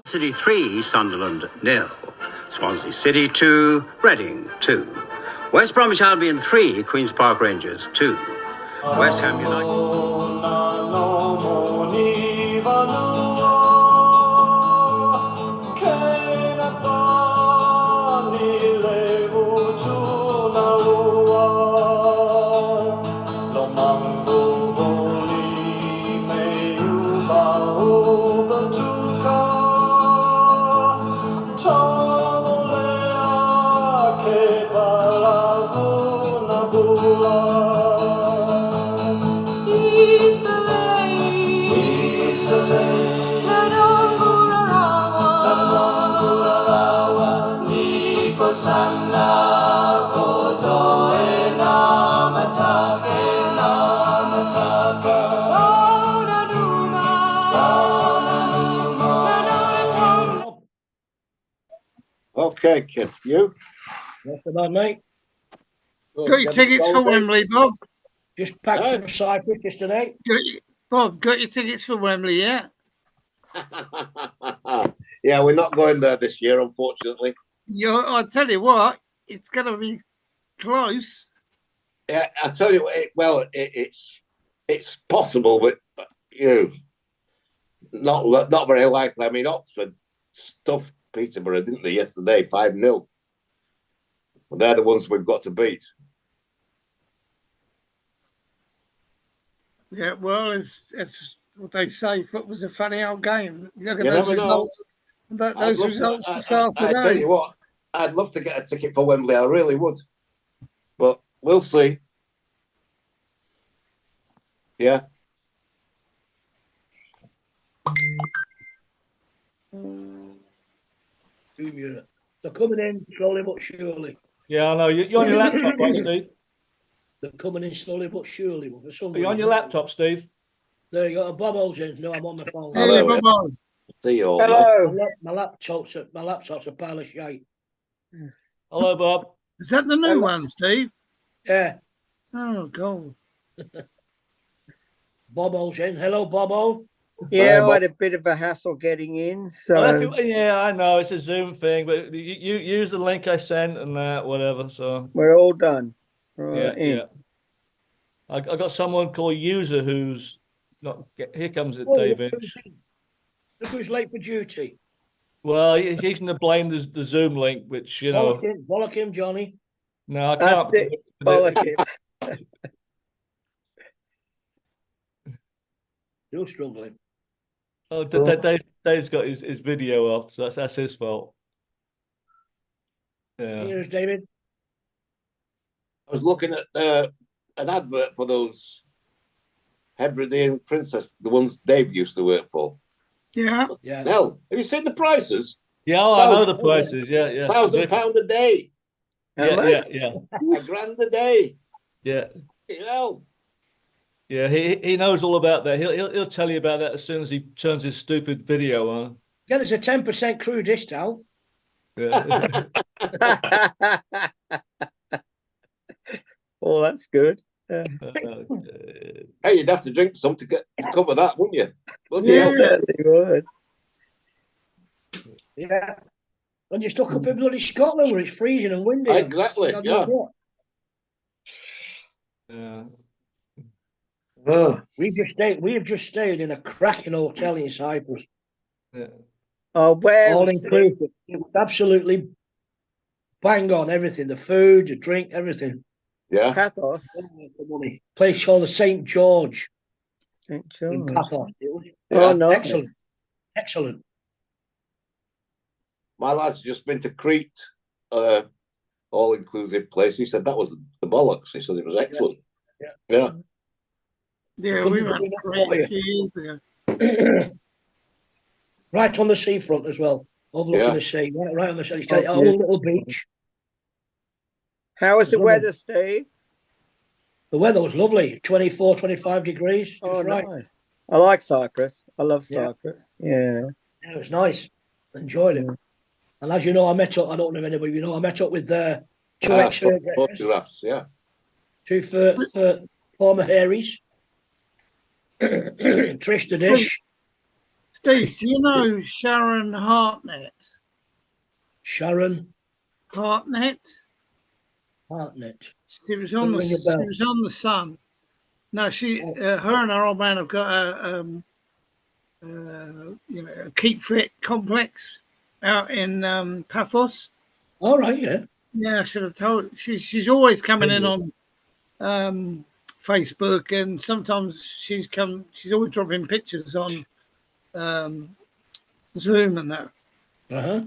City 3, Sunderland 0. Swansea City 2, Reading 2. West Bromwich Albion 3, Queen's Park Rangers 2. West Ham United. Okay, kid. You? What's the man, mate? Got your tickets for Wembley, Bob? Just back from Cyprus yesterday. Bob, got your tickets for Wembley, yeah? Yeah, we're not going there this year, unfortunately. I'll tell you what, it's going to be close. Yeah, I tell you what, it's possible, but not very likely. I mean, Oxford stuffed Peterborough, didn't they, yesterday, 5-0. Well, they're the ones we've got to beat. Yeah, well, it's what they say. Football's a funny old game. Look at You those never results. Those results this afternoon. I tell you what, I'd love to get a ticket for Wembley. I really would. But we'll see. Yeah. They're coming in slowly but surely. Yeah, I know. You're on your laptop, right, Steve? They're coming in slowly but surely. But for some Are you on your laptop, Steve? There you go. Bob Olsen. No, I'm on my phone. Hey, Bob. See you all. Hello. My laptop's a pile of shite. Hello, Bob. Is that the new one, Steve? Yeah. Oh, God. Bob Olsen. Hello, Bobo. Yeah, I had a bit of a hassle getting in. So yeah, I know it's a Zoom thing, but you use the link I sent and whatever. So we're all done. Yeah. I got someone called User who's not. Here comes it, David. Look who's late for duty. Well, he's going to blame the Zoom link, which Bollock him, Johnny. No, I can't. That's it. Bollock him. Still struggling. Oh, Dave's got his video off, so that's his fault. Yeah. Here's David. I was looking at an advert for those Hebridean Princess, the ones Dave used to work for. Yeah. Hell, have you seen the prices? Yeah, I know the prices. Yeah. £1,000 a day. Yeah. £1,000 a day. Yeah. Hell. Yeah, he knows all about that. He'll tell you about that as soon as he turns his stupid video on. Yeah, there's a 10% crew discount. Yeah. Oh, that's good. Hey, you'd have to drink some to cover that, wouldn't you? Yeah, you would. Yeah. And you're stuck up in bloody Scotland where it's freezing and windy. Exactly, yeah. Yeah. Oh. We've just stayed in a cracking hotel in Cyprus. Yeah. Oh, where? All inclusive. It was absolutely bang on everything. The food, the drink, everything. Yeah. Pathos. Place called the St. George. St. George. In Pathos. Oh, no. Excellent. My lad's just been to Crete, all-inclusive place. He said that was the bollocks. He said it was excellent. Yeah. Yeah, we went a few years ago. Right on the seafront as well. Overlooking the sea. Right on the sea. It's a whole little beach. How was the weather, Steve? The weather was lovely. 24, 25 degrees. Oh, nice. I like Cyprus. I love Cyprus. Yeah. Yeah, it was nice. Enjoyed it. And as you know, I met up, I don't know if anybody, I met up with two photographs, yeah. Two former Harrys. Trish the Dish. Steve, do you know Sharon Hartnett? Sharon Hartnett? Hartnett. She was Doesn't on the ring a she bell. was on the Sun. No, her and her old man have got a keep fit complex out in Paphos. All right, yeah. Yeah, I should have told. She's always coming in on Facebook, and sometimes she's always dropping pictures on Zoom and that. Uh-huh.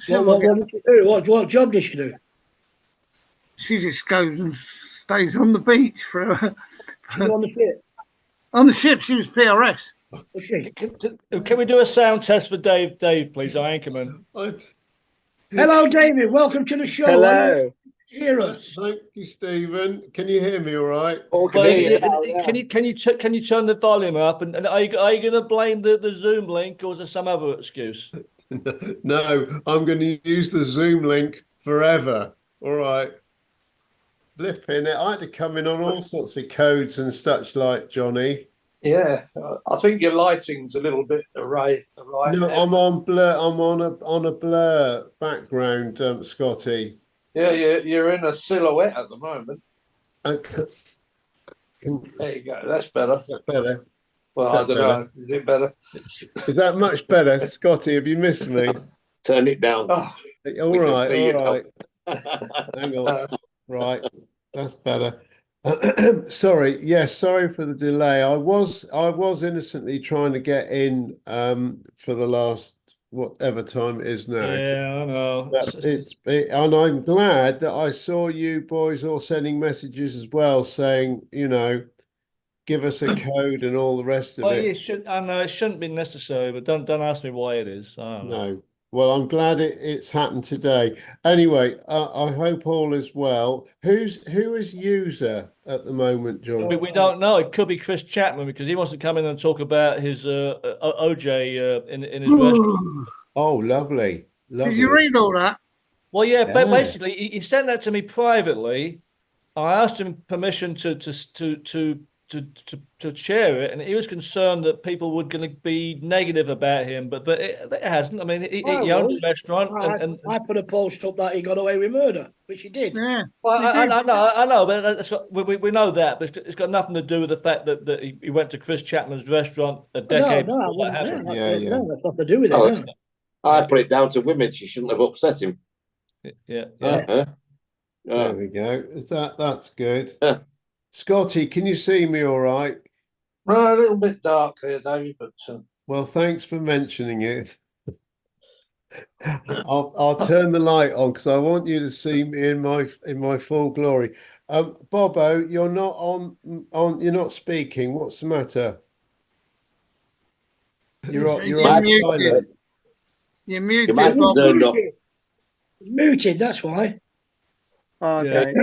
She'll What get- did she do? What job did she do? She just goes and stays on the beach for She was on the ship. on the ship. She was PRS. Was she? Can we do a sound test for Dave, please, our anchorman? Hello, David. Welcome to the show. Hello. Hear us. Thank you, Stephen. Can you hear me all right? Oh, can Well, hear you now, yeah. can you turn the volume up? And are you going to blame the Zoom link, or is there some other excuse? No, I'm going to use the Zoom link forever. All right. Flipping it. I had to come in on all sorts of codes and such like, Johnny. Yeah, I think your lighting's a little bit right. No, I'm on blur. I'm on a blur background, Scotty. Yeah, you're in a silhouette at the moment. There There you go. That's better. better. Well, Is I that don't know. Is it better? Is that much better, Scotty? Have you missed me? Turn it down. Oh, All We can right, see you all now. right. Hang on. Right, that's better. Sorry, yes, sorry for the delay. I was innocently trying to get in for the last whatever time it is now. Yeah, I know. But and I'm glad that I saw you boys all sending messages as well, saying, give us a code and all the rest of Well, it. I know it shouldn't be necessary, but don't ask me why it is. I don't know. No. Well, I'm glad it's happened today. Anyway, I hope all is well. Who is user at the moment, John? We don't know. It could be Chris Chapman because he wants to come in and talk about his OJ in his restaurant. Oh, lovely. Did you read all that? Well, yeah, Yeah. but basically he sent that to me privately. I asked him permission to share it, and he was concerned that people were going to be negative about him, but it hasn't. I mean, he owned a restaurant, and I put a post up that he got away with murder, which he did. Yeah. well, I know, but we know that, but it's got nothing to do with the fact that he went to Chris Chapman's restaurant a decade No, I before that wouldn't. happened. Yeah. No, that's nothing to do with it. Oh, no. I put it down to women. She shouldn't have upset him. Yeah. Huh? There we go. That's good. Yeah. Scotty, can you see me all right? right, a little bit dark there, David, but Well, thanks for mentioning it. I'll turn the light on because I want you to see me in my full glory. Bobo, you're not you're not speaking. What's the matter? You're You're muted. silent. You're Your muted. mic was Bob. turned off. Muted, that's why. Okay.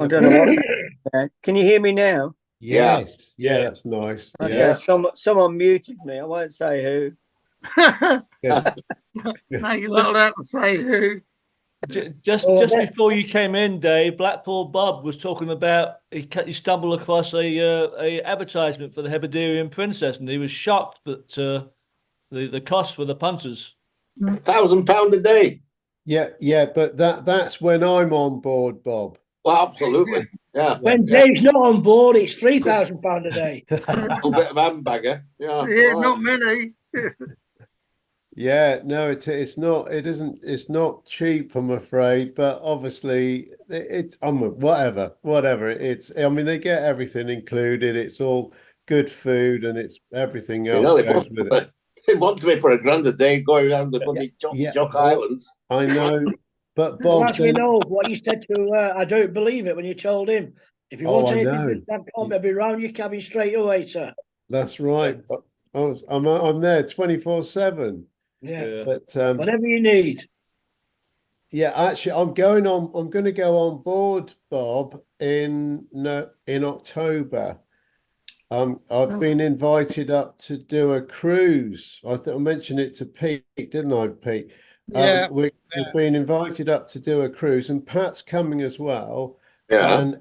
I don't know what's happening. Can you hear me now? Yes. Yeah, that's nice. Okay. Yeah. Someone muted me. I won't say who. Yeah. No, you're not allowed to say who. Just Oh, just yeah. before you came in, Dave, Blackpool Bob was talking about he stumbled across a advertisement for the Hebridean Princess, and he was shocked that the cost for the punters. £1,000 a day. Yeah, but that's when I'm on board, Bob. Well, absolutely. Yeah. When Dave's not on board, it's £3,000 a day. A little bit of handbagger. Yeah. Yeah, right. not many. Yeah, no, it's not. It's not cheap, I'm afraid. But obviously, whatever. I mean, they get everything included. It's all good food, and it's everything You else know, goes with it. they want to be for £1,000 a day going around the bloody Jock Islands. I know, but Well, Bob, as we know what you said to, I don't believe it when you told him. If you want I anything, know. good, then come, I'll be round your cabin straight away, sir. that's right. I'm there 24/7. Yeah. But Whatever you need. yeah, actually, I'm going to go on board, Bob, in October. I've been invited up to do a cruise. I think I mentioned it to Pete, didn't I, Pete? Yeah. We've been invited up to do a cruise, and Pat's coming as well. Yeah. And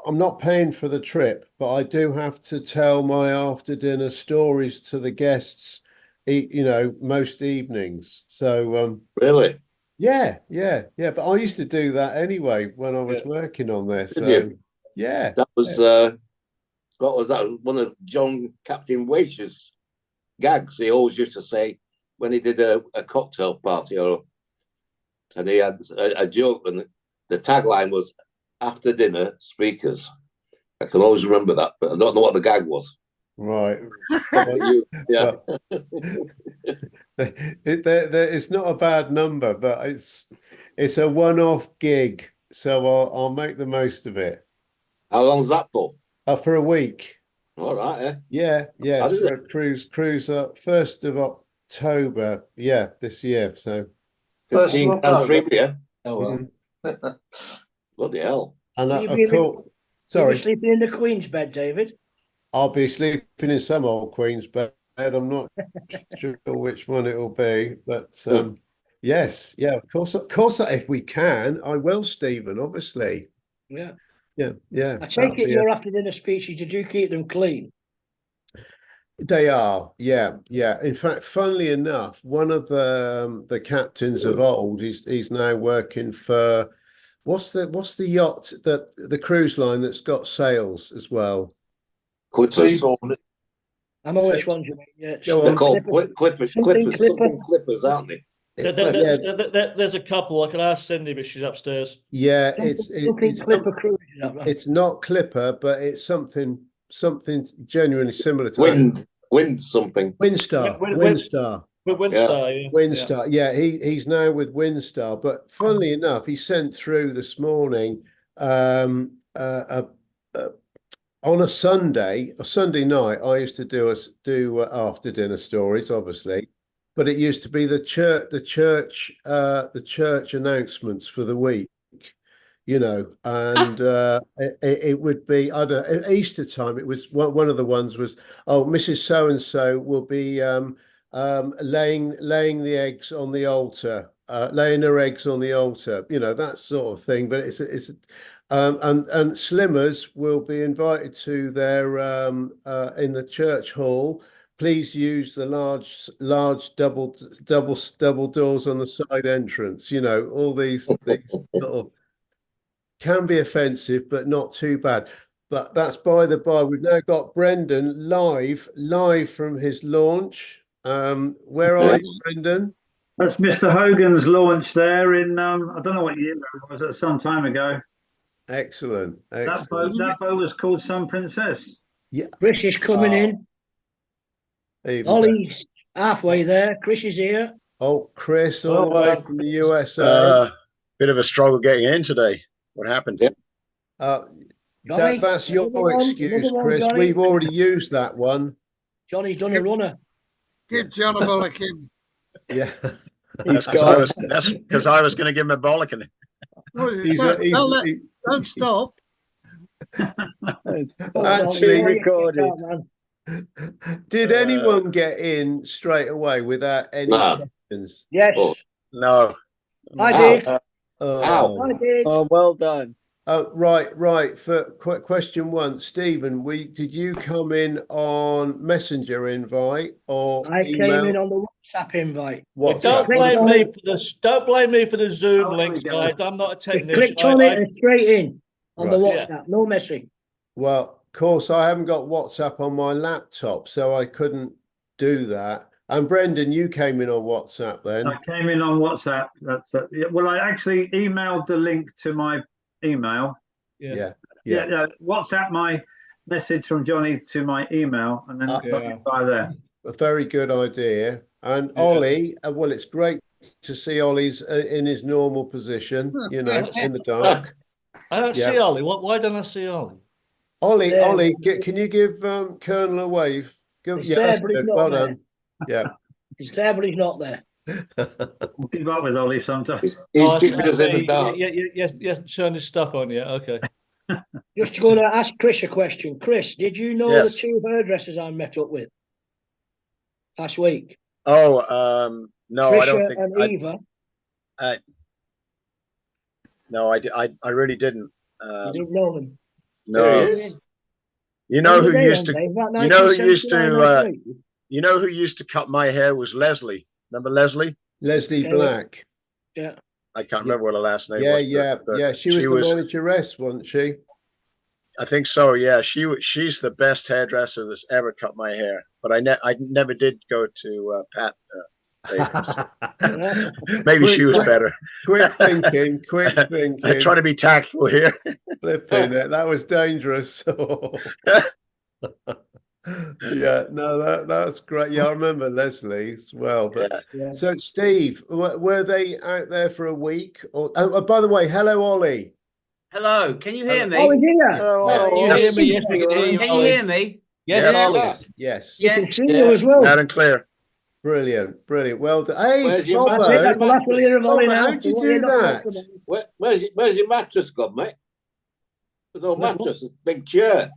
I'm not paying for the trip, but I do have to tell my after dinner stories to the guests, most evenings. So Really? yeah. But I used to do that anyway when I was working on this. Did So you? yeah. That was what was that? One of John Captain Wache's gags. He always used to say when he did a cocktail party, and he had a joke, and the tagline was "After dinner speakers." I can always remember that, but I don't know what the gag was. Right. Yeah. Well, it's not a bad number, but it's a one-off gig, so I'll make the most of it. How long's that for? For a week. All right. Yeah. How It's does for a cruise 1st of October. Yeah, this year. So 15 country, yeah. Oh well. Bloody hell. and Will you of be course, You sorry, were sleeping in the Queen's bed, David. I'll be sleeping in some old Queen's bed. I'm not sure which one it will be, but yes, yeah, of course, if we can, I will, Stephen. Obviously, Yeah. yeah. I take it your after dinner speeches, did you keep them clean? They are, yeah. In fact, funnily enough, one of the captains of old, he's now working for what's the yacht the cruise line that's got sails as well. Clippers. I know which ones you mean. Yeah, Go They're on. called Clippers. Something Something Clippers, aren't they? There's a couple. I can ask Cindy, but she's upstairs. Yeah, Something Clipper Cruise. Is that right? it's not Clipper, but it's something genuinely similar to that. Wind something. Windstar. Windstar, yeah. Windstar. Yeah, he's now with Windstar. But funnily enough, he sent through this morning on a Sunday night. I used to do after dinner stories, obviously, but it used to be the church announcements for the week. And it would be, I don't know, Easter time. It was one of the ones was, Mrs. So and so will be laying the eggs on the altar, laying her eggs on the altar, that sort of thing. But it's and Slimmers will be invited to their in the church hall. Please use the large double doors on the side entrance. All these sort of can be offensive, but not too bad. But that's by the by. We've now got Brendan live from his launch. Where are you, Brendan? That's Mr. Hogan's launch there in I don't know what year it was, some time ago. Excellent. That boat was called Sun Princess. Yeah. Chris is coming in. Ollie's halfway there. Chris is here. Oh, Chris, all the way from the USA. Bit of a struggle getting in today. What happened? That's your excuse, Chris. We've already used that one. Johnny's done a runner. Give John a bollocking. Yeah. That's because I was going to give him a bollocking. Don't stop. Actually recorded. Did anyone get in straight away without any questions? Yes. No. I did. I did. Oh, well done. Right. For question one, Stephen, did you come in on Messenger invite or I email? came in on the WhatsApp invite. Don't blame me for the Zoom links, guys. I'm not a technician. Clicked on it and straight in on the Right. WhatsApp. No messing. Well, of course, I haven't got WhatsApp on my laptop, so I couldn't do that. And Brendan, you came in on WhatsApp then. I came in on WhatsApp. Well, I actually emailed the link to my email. Yeah. WhatsApp my message from Johnny to my email, and then by there. A very good idea. And Ollie, well, it's great to see Ollie's in his normal position, in the dark. I don't see Ollie. Why don't I see Ollie? Ollie, can you give Colonel a wave? That's good. Well done. Yeah. He's there, but he's not there. We'll give up with Ollie sometimes. He's keeping us in the dark. Yes, turn his stuff on. Yeah, okay. Just going to ask Chris a question. Chris, did you know the two hairdressers I met up with last week? Oh, no, Trisha I don't think. And Eva. No, I really didn't. You didn't know them. No. There he is. You know who When were they used on, to, Dave? About you know who used 1979, to, you know who used to cut my hair was Leslie. Remember Leslie? Leslie Okay. Black. Yeah. I can't remember what her last name Yeah, was. yeah. She was the manageress, wasn't she? I think so. Yeah, she's the best hairdresser that's ever cut my hair. But I never did go to Pat. Maybe she was better. Quick thinking. I'm trying to be tactful here. Flipping it. That was dangerous. Yeah, no, that's great. Yeah, I remember Leslie as well. But Yeah. so, Steve, were they out there for a week? Or by the way, hello, Ollie. Hello, can you hear me? Oh, yeah. Hello, Can you hear me? Yes, we can hear you. Can you hear me? Yes, Yeah. Ollie. Yes. You can see you as well. Loud and clear. Brilliant. Well done. Hey, Where's your Bobo. That's it. That's the last we'll hear of Ollie Bobo, now. how'd you What do you're not that? welcome. Where's your mattress gone, mate? There's no mattress. It's a big chair.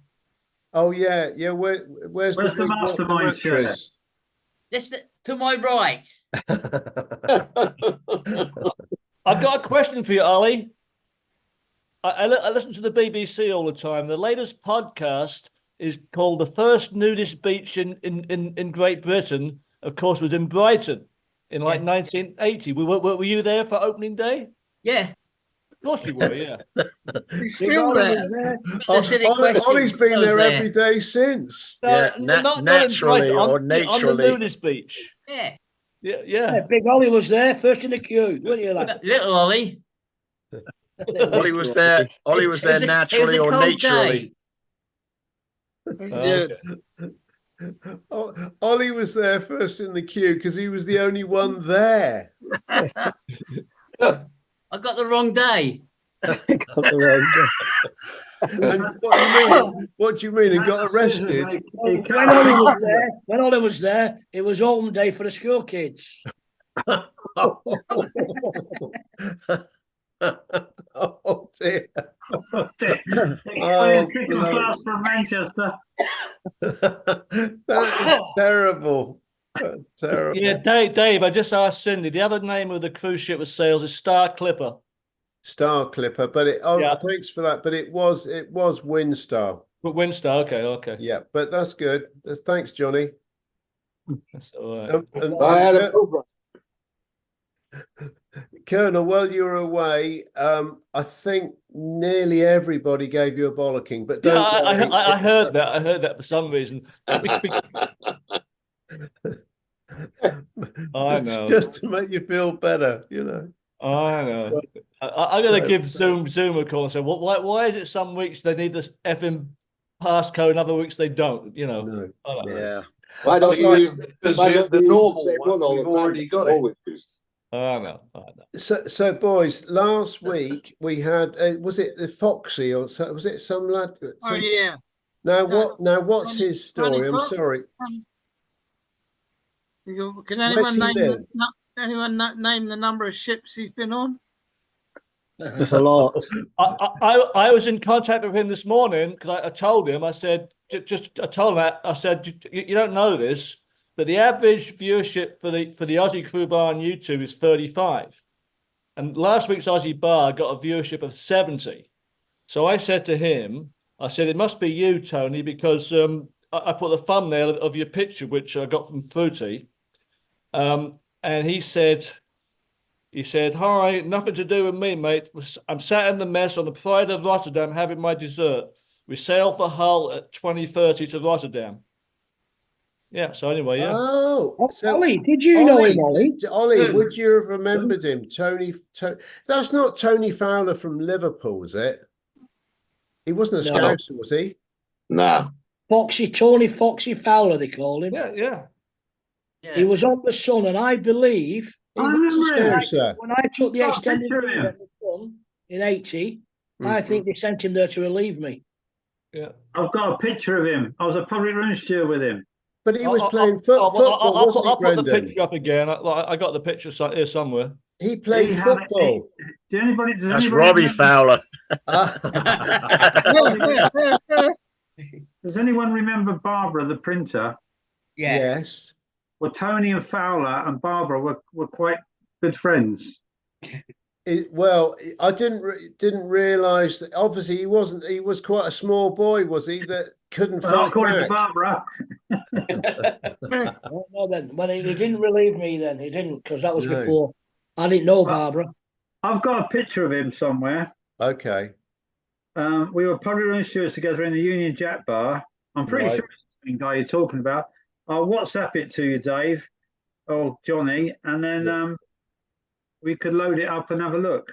Oh yeah. Where's the big mastermind chair? mattress? Just to my right. I've got a question for you, Ollie. I listen to the BBC all the time. The latest podcast is called "The First Nudist Beach in Great Britain." Of course, was in Brighton in like 1980. Were you there for opening day? Yeah. Of course you were. Yeah. He's still there. Ollie's been there every day since. Yeah, naturally or on the naturally. nudist beach. Yeah. Yeah. Big Ollie was there, first in the queue, weren't you, lad? Little Ollie. Ollie was there. Ollie was there naturally or naturally. Yeah. Ollie was there first in the queue because he was the only one there. I got the wrong day. And what do you mean? And got arrested? When Ollie was there, it was home day for the school kids. Oh dear. Class from Manchester. That is terrible. That's terrible. Yeah, Dave, I just asked Cindy. The other name of the cruise ship was sales is Star Clipper. Star Clipper, but thanks for that. But it was Windstar. But Windstar, okay. Yeah, but that's good. Thanks, Johnny. That's all right. I had a program. Colonel, while you were away, I think nearly everybody gave you a bollocking, but don't worry. I heard that. I heard that for some reason. I know. Just to make you feel better, I know. I'm going to give Zoom a call and say, well, why is it some weeks they need this effing passcode and other weeks they don't? No. Yeah. Why don't you use the normal one? all We've the time? already got it. Always used. I know. So boys, last week we had was it the Foxy or was it some lad? Oh yeah. Now what's his story? I'm sorry. Can anyone name the number of ships he's been on? There's a lot. I was in contact with him this morning because I told him, I said, I said, you don't know this, but the average viewership for the Aussie Crew Bar on YouTube is 35. And last week's Aussie Bar got a viewership of 70. So I said to him, I said, it must be you, Tony, because I put the thumbnail of your picture, which I got from Fruity. And he said, hi, nothing to do with me, mate. I'm sat in the mess on the Pride of Rotterdam having my dessert. We sail for Hull at 20:30 to Rotterdam. Yeah, so anyway, yeah. Oh, so Ollie, did you know him, Ollie? Ollie, would you have remembered him? Tony, that's not Tony Fowler from Liverpool, is it? He wasn't a Scouser, was he? Nah. Tony Foxy Fowler, they call him. Yeah. He was on the Sun, and I believe he was a Scouser. When I took the extended Sun in 80, I think they sent him there to relieve me. Yeah, I've got a picture of him. I was a public room steward with him. But he was playing football, wasn't he, I'll put the Brendan? picture up again. I got the picture here somewhere. He played football. That's Robbie Fowler. Does anyone remember Barbara, the printer? Yeah. Yes. Well, Tony and Fowler and Barbara were quite good friends. Well, I didn't realise that. Obviously, he wasn't. He was quite a small boy, was he? That couldn't Well, fight according to back. Barbara. No, then. Well, he didn't relieve me then. He didn't, because that was No. before. I didn't know Well, Barbara. I've got a picture of him somewhere. Okay. We were probably running stewards together in the Union Jack bar. I'm pretty Right. sure it's the same guy you're talking about. I'll WhatsApp it to you, Dave, or Johnny, and then we could load it up and have a look.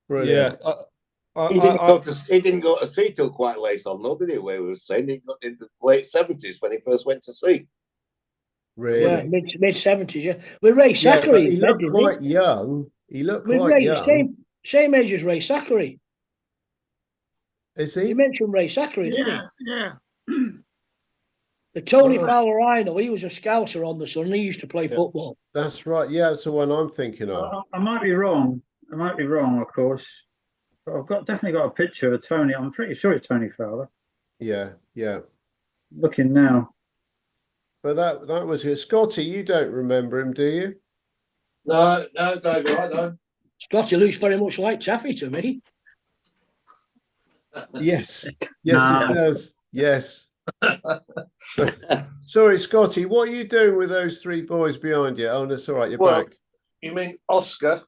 Brilliant. Yeah. He didn't go to sea till quite late on, though, did he? Where we were saying he got in the late 70s when he first went to sea. Really? Yeah, mid-70s, yeah. With Ray Yeah, but Zachary. he looked quite young. He looked With quite Ray, young. same age as Ray Zachary. Is he? You mentioned Ray Zachary, didn't Yeah. he? The Tony Right. Fowler I know, he was a scouser on the Sun. He used to play football. That's right. Yeah, that's the one I'm thinking of. I might be wrong. Of course. But I've definitely got a picture of Tony. I'm pretty sure it's Tony Fowler. Yeah, yeah. Looking now. But that was it. Scotty, you don't remember him, do you? No, David, I don't. Scotty looks very much like Taffy to me. Yes. Yes, No. he does. Yes. Sorry, Scotty, what are you doing with those three boys behind you? Oh, that's all right. You're Well, back. You mean Oscar?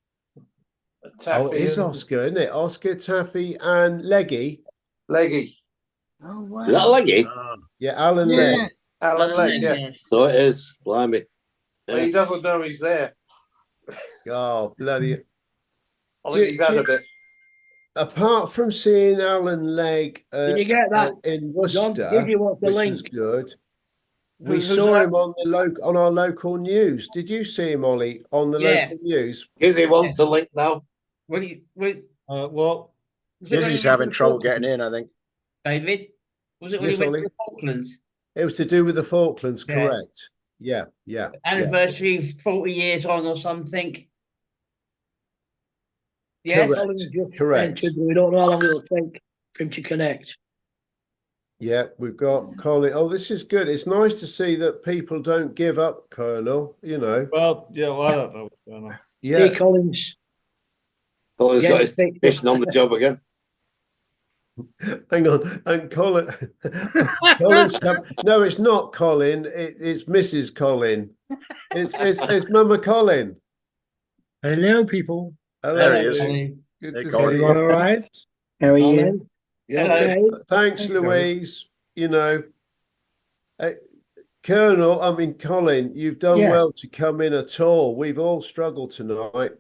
Taffy Oh, it is and Oscar, isn't it? Oscar, Taffy, and Leggy. Leggy. Oh, wow. Is that Leggy? Yeah, Alan Yeah. Legg. Alan Legg, yeah. So it is. Blimey. Well, he doesn't know he's there. Oh, bloody. I think he's had a bit. Apart from seeing Alan Legg Did you get that? in John, Worcester, give you what the which link. was good, we Who's saw that? him on our local news. Did you see him, Ollie, on the Yeah. local news? Gizzy wants a link now. Well, Well, was it when he Gizzy's went having to the trouble Falklands, getting in, I think. David? Was it when Yes, he went Ollie. to the Falklands? It was to do with the Falklands, Yeah. correct? Yeah, yeah. yeah. Anniversary of 40 years on or something. Yeah. Correct. Colin just Correct. entered, but we don't know how long it'll take for him to connect. Yeah, we've got Colin. Oh, this is good. It's nice to see that people don't give up, Colonel, you know. well, yeah, well, I don't know what's going on. Yeah. Hey, Collins. Colin's Yeah, got his take- technician on the job again. Hang on. And Colin. Colin's no, it's not Colin. It's Mrs. Colin. It's Mama Colin. Hello, people. Hello. There he is. Good Hey, to Colin. see All you. right. How are you? Colin. You Hello. okay? Thanks, Thank you. Louise. You know, Colin, you've done Yes. well to come in at all. We've all struggled tonight.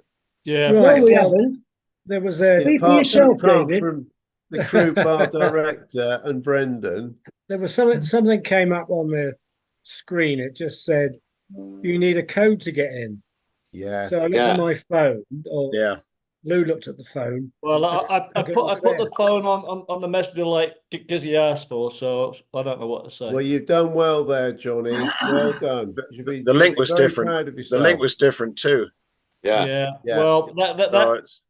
Yeah. No, Right. we well, haven't. There was a Speak for yourself, David. from the crew bar director and Brendan. something came up on the screen. It just said you need a code to get in. Yeah. So I looked Yeah. at my phone, or Yeah. Lou looked at the phone. Well, I Okay, put what's the there? phone on the messenger like Gizzy asked for, so I don't know what to say. Well, you've done well there, Johnny. Well done. You should The link be was very different. proud of The yourself. link was different too. Yeah. Yeah. Yeah. Well, that So it's,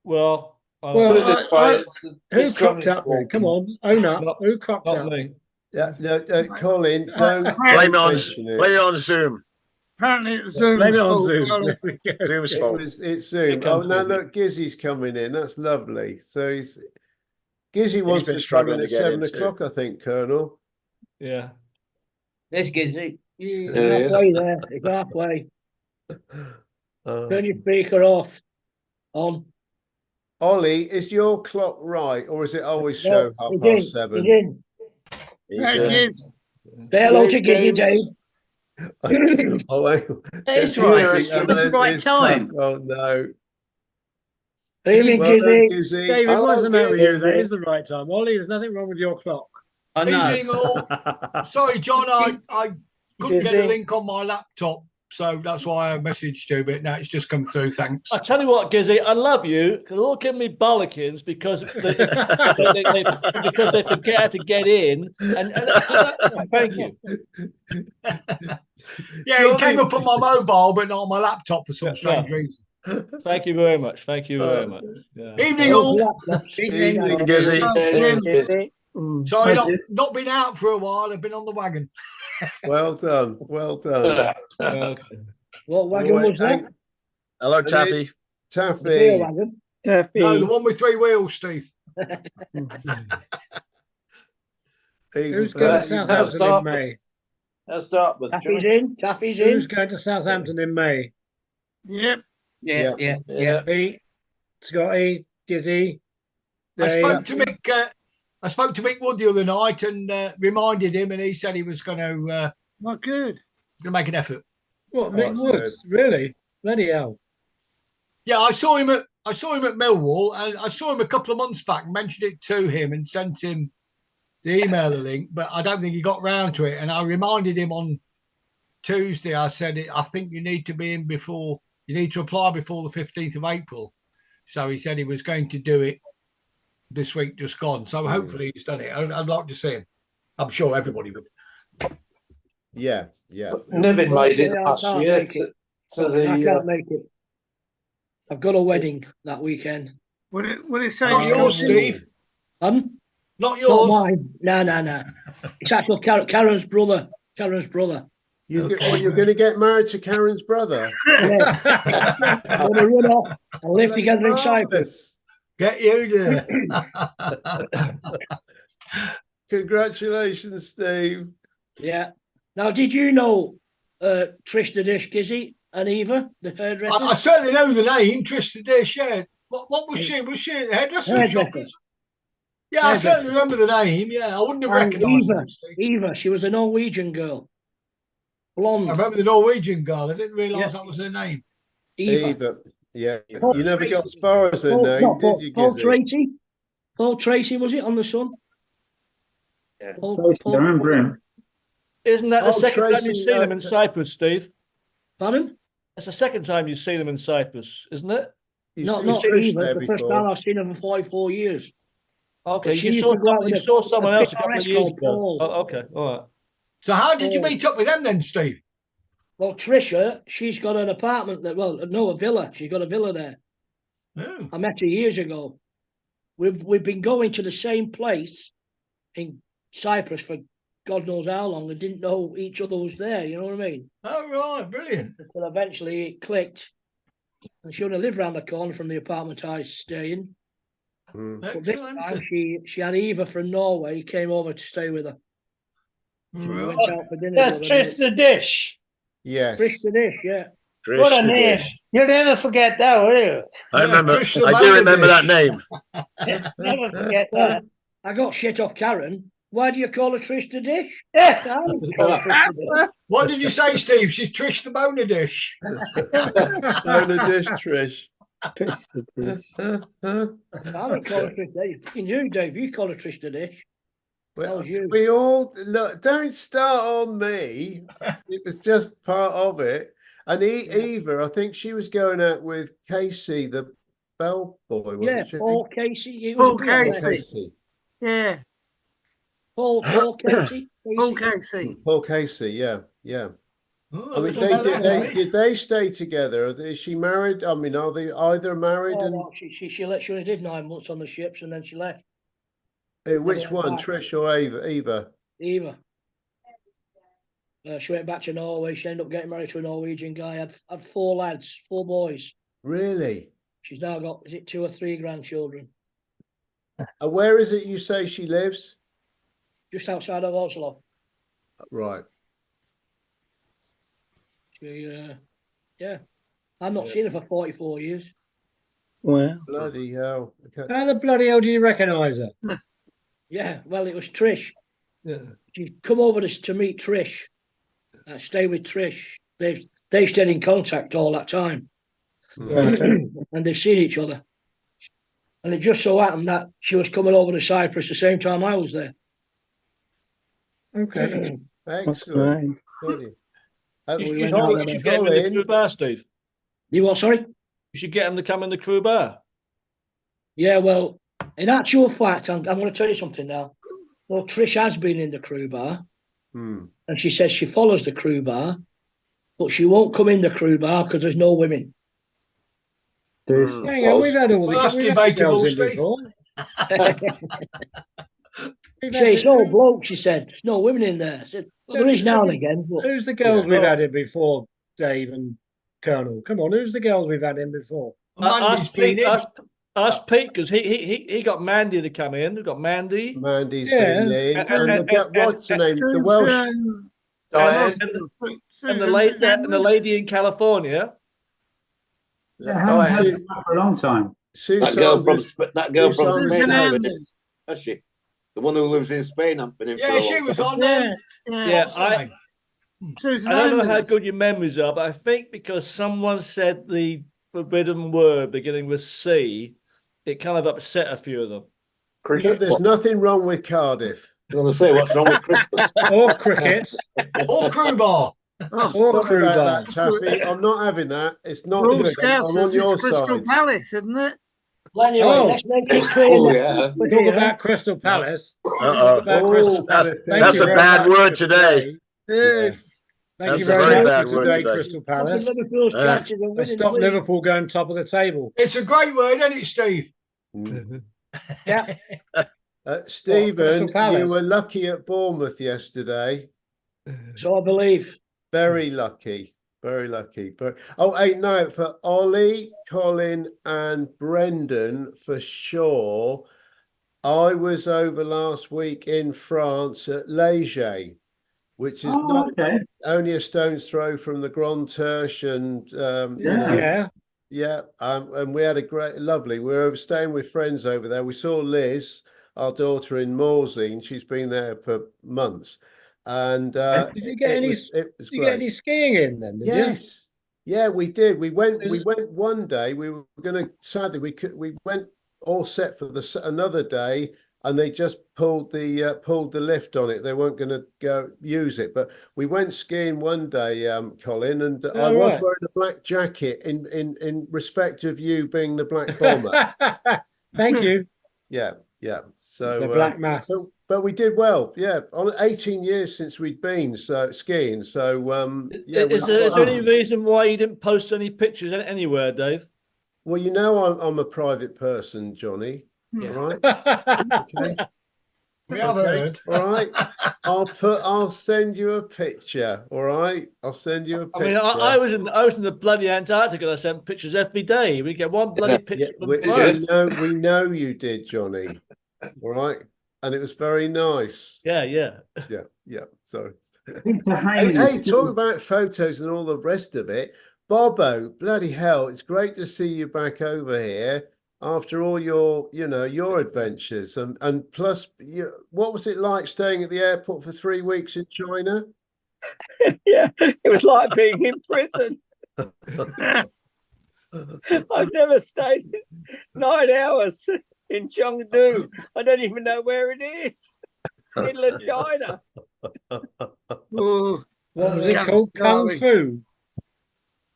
well, I Well, don't know. Put it this way, it's- Who it's cocked Johnny's up then? fault. Come on, own up. Not- Who cocked not up? me. Yeah, no, Colin, blame don't it on mention it. blame it on Zoom. Apparently it's Zoom's Blame it on fault. Zoom. Well, There we go. Zoom's fault. It's Zoom. Here Oh, comes no, Gizzy. look, Gizzy's coming in. That's lovely. So Gizzy wants been to come struggling in to at get 7 in too. o'clock, I think, Colonel. Yeah. This Gizzy. Yeah. There he is. Halfway there. It's halfway. Uh, Turn your speaker off. On. Ollie, is your clock right, or is it always No, show half he's past in. 7? He's in. He's, there it is. Say hello to James. Gizzy, Dave. Oh, hang on. It's There's right. music and It's the then right it's tough. time. Oh, no. Evening, Well done, Gizzy. Gizzy. David, Hello, what's the matter with you? Gizzy. That is the right time. Ollie, there's nothing wrong with your clock. I know. Evening all. Sorry, John, I couldn't get a link on my laptop, so that's why I messaged you, but now it's just come through, thanks. I tell you what, Gizzy, I love you because they're all giving me bollockins because because they forget how to get in. And thank you. Yeah, it came up on my mobile, but not on my laptop for some strange reason. Thank you very much. Thank you very much. Yeah. Evening all. Evening, Gizzy. Sorry, not been out for a while. I've been on the wagon. Well done. Well done. Okay. What wagon was that? Hello, Taffy. The beer Taffy. wagon. No, the one with 3 wheels, Steve. Who's going to Southampton in May? Let's start with Taffy's in. Taffy's in. Who's going to Southampton in May? Yep. Yeah. Pete, Scotty, Gizzy. I Dave. spoke to Mick. I spoke to Mick Wood the other night and reminded him, and he said he was going to Not good. make an effort. What, Oh, Mick that's Woods? Really? Bloody hell. Yeah, I saw him at Millwall, and I saw him a couple of months back. Mentioned it to him and sent him the email link, but I don't think he got round to it. And I reminded him on Tuesday. I said, I think you need to be in before. You need to apply before the 15th of April. So he said he was going to do it this week just gone. So hopefully he's done it. I'd like to see him. I'm sure everybody would. Yeah. Niven made it last can't year make it. to the. I can't make it. I've got a wedding that weekend. Would it say? Not yours, Steve. Not Not yours. mine. No. It's actually Karen's brother. You're going to get married to Karen's brother? Yeah. I'm going to run off and live together in Cyprus. Get you there. Congratulations, Steve. Yeah. Now, did you know Trish the Dish, Gizzy and Eva, the hairdresser? I certainly know the name, Trista Dish. Yeah. What was she? Was she the hairdresser? Yeah, I certainly remember the name. Yeah, I wouldn't have recognised her. Eva, she was a Norwegian girl. Blonde. I remember the Norwegian girl. I didn't realise that was her name. Eva. Yeah. You never got as far as her name, did you, Paul Gizzy? Tracy? Paul Tracy, was it, on the Sun? I remember him. Isn't that the second time Tracy, you've seen him in Cyprus, Steve? Pardon? That's the second time you've seen him in Cyprus, isn't it? Not Trish Eva. there The first before. time I've seen her for 44 years. Okay, But she you used saw to go out with you a- saw someone a else a couple of picturesque years old ago. Paul. Oh, okay, all right. So how did you meet up with them then, Steve? Well, Trisha, she's got an apartment a villa. She's got a villa there. Oh. I met her years ago. We've been going to the same place in Cyprus for God knows how long. And didn't know each other was there. You know what I mean? Oh, right, brilliant. Until eventually it clicked, and she only lived around the corner from the apartment I stay in. But this Excellent. time she had Eva from Norway came over to stay with her. So we went out for dinner. That's the other Trish night. the Dish. Yes. Trish the Dish, yeah. What a name. You'll never forget that, will you? I remember. Trish the I do remember Dish. that name. Never forget Well, that. I got shit off Karen. Why do you call her Trish the Dish? I didn't call her Trish the Dish. What did you say, Steve? She's Trish the Boner Dish. Boner Dish, Trish. I don't call her Trish the Dish. Fucking you, Dave. You call her Trish the Dish. That Well, was you. we all look. Don't start on me. It was just part of it. And Eva, I think she was going out with Casey, the bellboy, wasn't Yeah, she? Paul Casey. Paul Casey. Yeah. Yeah. Paul Casey. Paul Casey. Paul Casey, yeah. Oh, I mean, little fella, did they stay together? Is she married? I mean, are they either married? Oh, And no, she only did 9 months on the ships and then she left. which went one, back. Trish or Eva? Eva. She went back to Norway. She ended up getting married to a Norwegian guy. Had 4 lads, 4 boys. Really? She's now got, is it 2 or 3 grandchildren? Where is it you say she lives? Just outside of Oslo. Right. She, yeah. I've not seen her for 44 years. Well, Bloody hell. Okay. How the bloody hell do you recognise her? Yeah, well, it was Trish. Yeah. She'd come over to meet Trish. Stay with Trish. They stayed in contact all that time. And they've seen each other. And it just so happened that she was coming over to Cyprus the same time I was there. Okay. Excellent. Bloody. You should Colin, get him in the crew bar, Steve. You what, sorry? You should get him to come in the crew bar. Yeah, well, in actual fact, I'm going to tell you something now. Well, Trish has been in the crew bar, and she says she follows the crew bar, but she won't come in the crew bar because there's no women. Hang on, we've had all Well, that's we've had debatable, girls in Steve. before. She said, it's all blokes, she said. There's no women in there. I said, well, there is now and again. But Who's the girls we've had in before, Dave and Colonel? Come on, who's the girls we've had in before? Mandy's been in. Ask Pete, because he got Mandy to come in. We've got Mandy. Mandy's Yeah. been in, and what's the name? The Since, Welsh. And the lady in California. Yeah, I haven't heard from her for a long time. That girl from Spain, Susan hasn't Anders. been in, has she? The one who lives in Spain, hasn't been in. Yeah, she was on Yeah, there. Yeah, What's her name? Susan I don't know how Anders. good your memories are, but I think because someone said the forbidden word beginning with C, it kind of upset a few of them. Cricket. There's nothing wrong with Cardiff. I'm going to say what's wrong with Christmas. Or cricket. Or Crowbar. Or Sorry about Crowbar. that, Taffy. I'm not having that. It's not. All good. I'm on Scousers, your it's Crystal side. Palace, isn't it? Well, anyway, Oh. let's make it clear. Oh, that yeah. we're Talk here. about Crystal Palace. Uh-oh. About Oh, Crystal Palace. that's- Thank that's you a very bad much word for today. Yeah. Thank That's you a very very much bad for word today, today. Crystal Palace. Liverpool's chances of They winning stopped the league. Liverpool going top of the table. It's a great word, isn't it, Steve? Yeah. Stephen, Crystal Palace. you were lucky at Bournemouth yesterday. So I believe. Very lucky. Very lucky. But hey, no, for Ollie, Colin, and Brendan, for sure. I was over last week in France at Léger, which is not Okay. only a stone's throw from the Grand Terche, and Yeah. and we had a lovely. We were staying with friends over there. We saw Liz, our daughter in Morsey, and she's been there for months. And Did you get any? It was Did you get great. any skiing in then? Did Yes. Yeah, we did. We went Is it- one day. We were gonna, sadly we went all set for another day, and they just pulled the lift on it. They weren't gonna go use it. But we went skiing one day, Colin, and I was right. wearing a black jacket in respect of you being the black bomber. you? Thank you. Yeah. So The black mass. but we did well. Yeah, on 18 years since we'd been skiing. So yeah. Is there any reason why you didn't post any pictures anywhere, Dave? Well, you know, I'm a private person, Johnny. Yeah. All right. Okay. We have heard. All right. I'll send you a picture. All right. I'll send you a I picture. mean, I was in the bloody Antarctica. And I sent pictures every day. We get one bloody picture from we know you did, Johnny. All right. And it was very nice. Yeah. Yeah. So Hey, hey, talk about photos and all the rest of it. Bobo, bloody hell, it's great to see you back over here after all your adventures. And plus, what was it like staying at the airport for 3 weeks in China? Yeah, it was like being in prison. I've never stayed 9 hours in Chengdu. I don't even know where it is. Middle of China. Oh, What was it called? Kung Fu.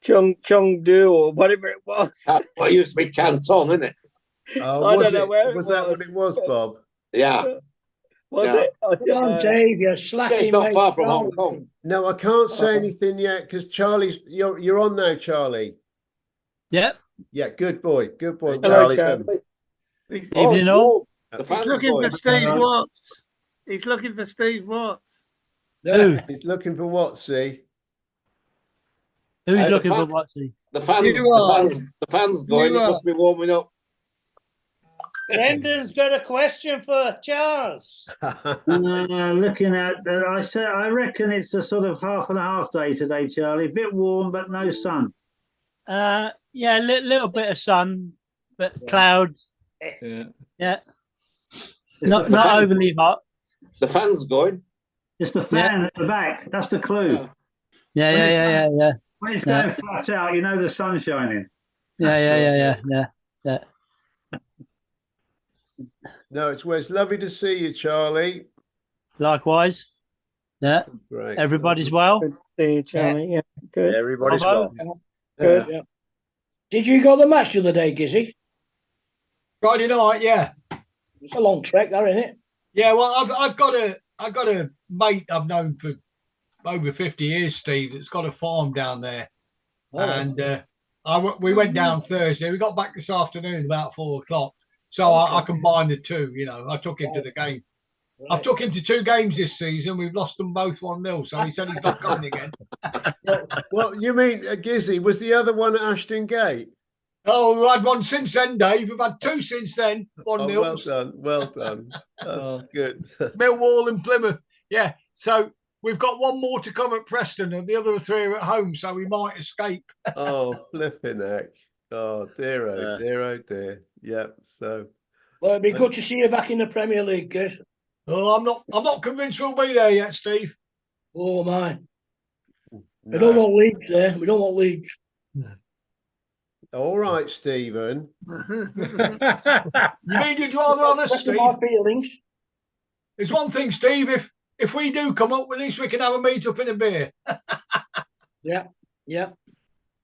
Chengdu or whatever it was. Well, it used to be Canton, isn't it? I don't know where it was that what it was, Bob? Yeah. Was Yeah. it? I Come don't on, know. Dave, you're slacking. It's not mate. far from Hong Kong. No, I can't say anything yet because Charlie's you're on now, Charlie. Yep. Yeah, good boy. Hello, Welcome. Evening all. The He's fans looking going. for Steve Watts. He's looking for Steve Watts. Who? He's looking for what, see? Who's the looking for fan- what? The fans going. You It are. must be warming up. Brendan's got a question for Charles. Looking at that, I reckon it's a sort of half and a half day today, Charlie. A bit warm, but no sun. Yeah, a little bit of sun, but clouds. Yeah. Yeah. The Not fan- overly hot. The fans going. It's the fan at the back. That's the clue. Yeah. When it's Yeah. going flat out, you know the sun's shining. Yeah. No, it's lovely to see you, Charlie. Likewise. Yeah. Great. Everybody's well. Good to see you, Charlie. Yeah, good. Everybody's Bravo. well. Good. Yeah. Did you go to the match the other day, Gizzy? Friday night, yeah. It's a long trek, that, isn't it? Yeah, well, I've got a mate I've known for over 50 years, Steve, that's got a farm down there. Oh. And we went down Thursday. We got back this afternoon about 4 o'clock. So I combined the two, I took him to the game. I've took him to 2 games this season. We've lost them both 1-0. So he said he's not coming again. Well, you mean Gizzy? Was the other one at Ashton Gate? Oh, we've had one since then, Dave. We've had two since then. 1-0. well done, well done. That's good. Millwall and Plymouth. Yeah. So we've got one more to come at Preston, and the other three are at home, so we might escape. Oh, flipping heck. Oh, dear, oh, dear, oh, dear. Yeah, so. Well, it'd be good to see you back in the Premier League, Chris. Oh, I'm not convinced we'll be there yet, Steve. Oh, my. We don't want Leeds there. We don't want Leeds. All right, Stephen. You mean you'd rather have us, Steve? My feelings. There's one thing, Steve. If we do come up, at least we can have a meet up in a beer. Yeah, yeah.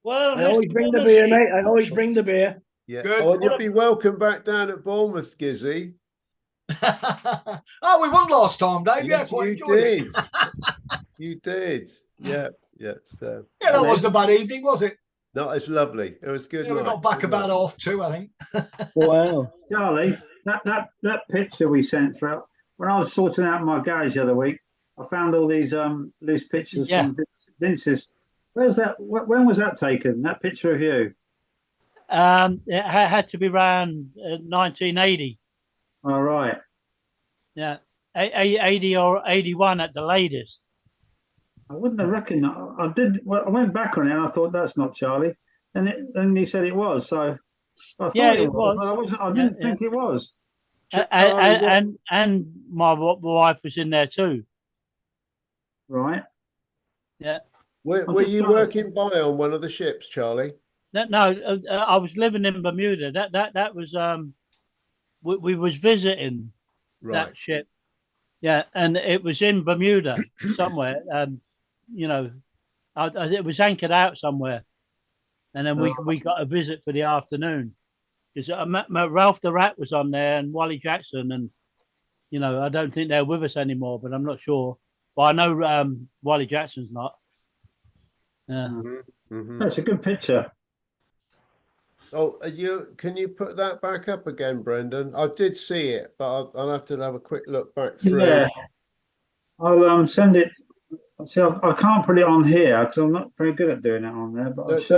Well, I always bring the beer, mate. I always bring the beer. Yeah. Good. Oh, and you'll be welcome back down at Bournemouth, Gizzy. Oh, we won last time, Dave. Yes, yeah, you did. You did. Yeah, yeah. So. Yeah, that wasn't a bad evening, was it? No, it's lovely. It was good. Yeah, we got back about 2:30, I think. Wow. Charlie, that picture we sent through, when I was sorting out my garage the other week, I found all these loose pictures from Vince's. Where's that? When was that taken? That picture of you? It had to be around 1980. All right. Yeah, 80 or 81 at the latest. I wouldn't have reckoned. I did. Well, I went back on it and I thought that's not Charlie, and he said it was. So I thought it was. I didn't think it was. And my wife was in there too. Right. Yeah. Were you working by on one of the ships, Charlie? No, I was living in Bermuda. That was we was visiting that ship. Yeah, and it was in Bermuda somewhere. You know, it was anchored out somewhere, and then we got a visit for the afternoon because Ralph the Rat was on there and Wally Jackson, and you know I don't think they're with us anymore, but I'm not sure. But I know Wally Jackson's not. Yeah, That's a good picture. Oh, can you put that back up again, Brendan? I did see it, but I'll have to have a quick look back through. Yeah, I'll send it. See, I can't put it on here because I'm not very good at doing it on there. But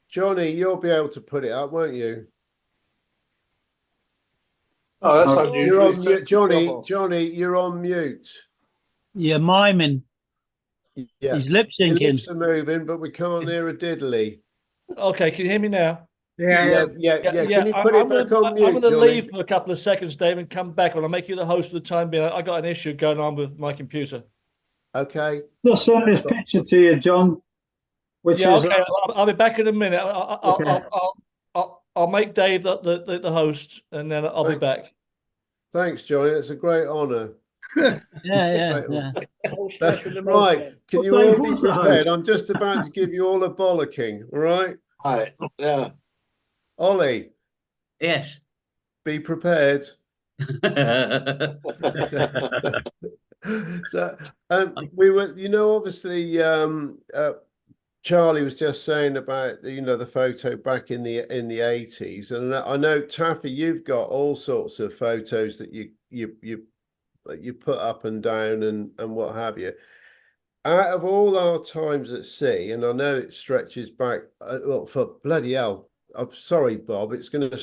Johnny, you'll be able to put it up, won't you? Oh, that's unusual. You're on mute, Johnny. You're on mute. Yeah, miming. Yeah, his lip syncing. Your lips are moving, but we can't hear a diddly. Okay, can you hear me now? Yeah. Can you put it back on mute, I'm going to Johnny? leave for a couple of seconds, Dave, and come back. I'll make you the host for the time being. I got an issue going on with my computer. Okay. Just send this picture to you, John. Which is okay. I'll be back in a minute. I'll make Dave the host, and then I'll be back. Thanks, Johnny. It's a great honour. Yeah. Right. Can you all be prepared? I'm just about to give you all a bollocking. All right. Right. Yeah. Ollie. Yes. Be prepared. So we were, obviously, Charlie was just saying about the photo back in the 80s, and I know Taffy, you've got all sorts of photos that you put up and down and what have you. Out of all our times at sea, and I know it stretches back, for bloody hell. I'm sorry, Bob. It's gonna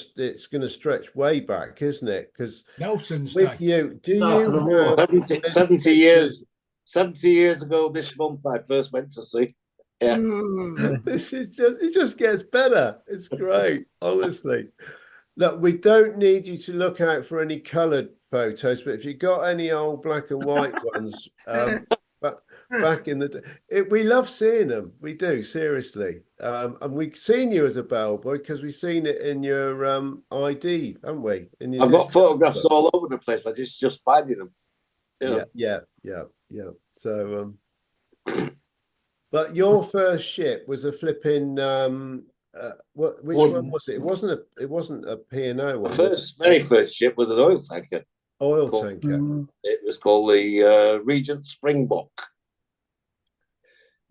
stretch way back, isn't it? Because Nelson's with Day. you, do you have 70 years? 70 years ago this month, I first went to sea. Yeah. This is it just gets better. It's great, honestly. Look, we don't need you to look out for any coloured photos, but if you've got any old black and white ones, back in the day, we love seeing them. We do, seriously. And we've seen you as a bellboy because we've seen it in your ID, haven't we? I've got photographs all over the place. I just finding them. Yeah. So, but your first ship was a flipping which one was it? It wasn't a P&O one. The very first ship was an oil tanker. It was called the Regent Springbok.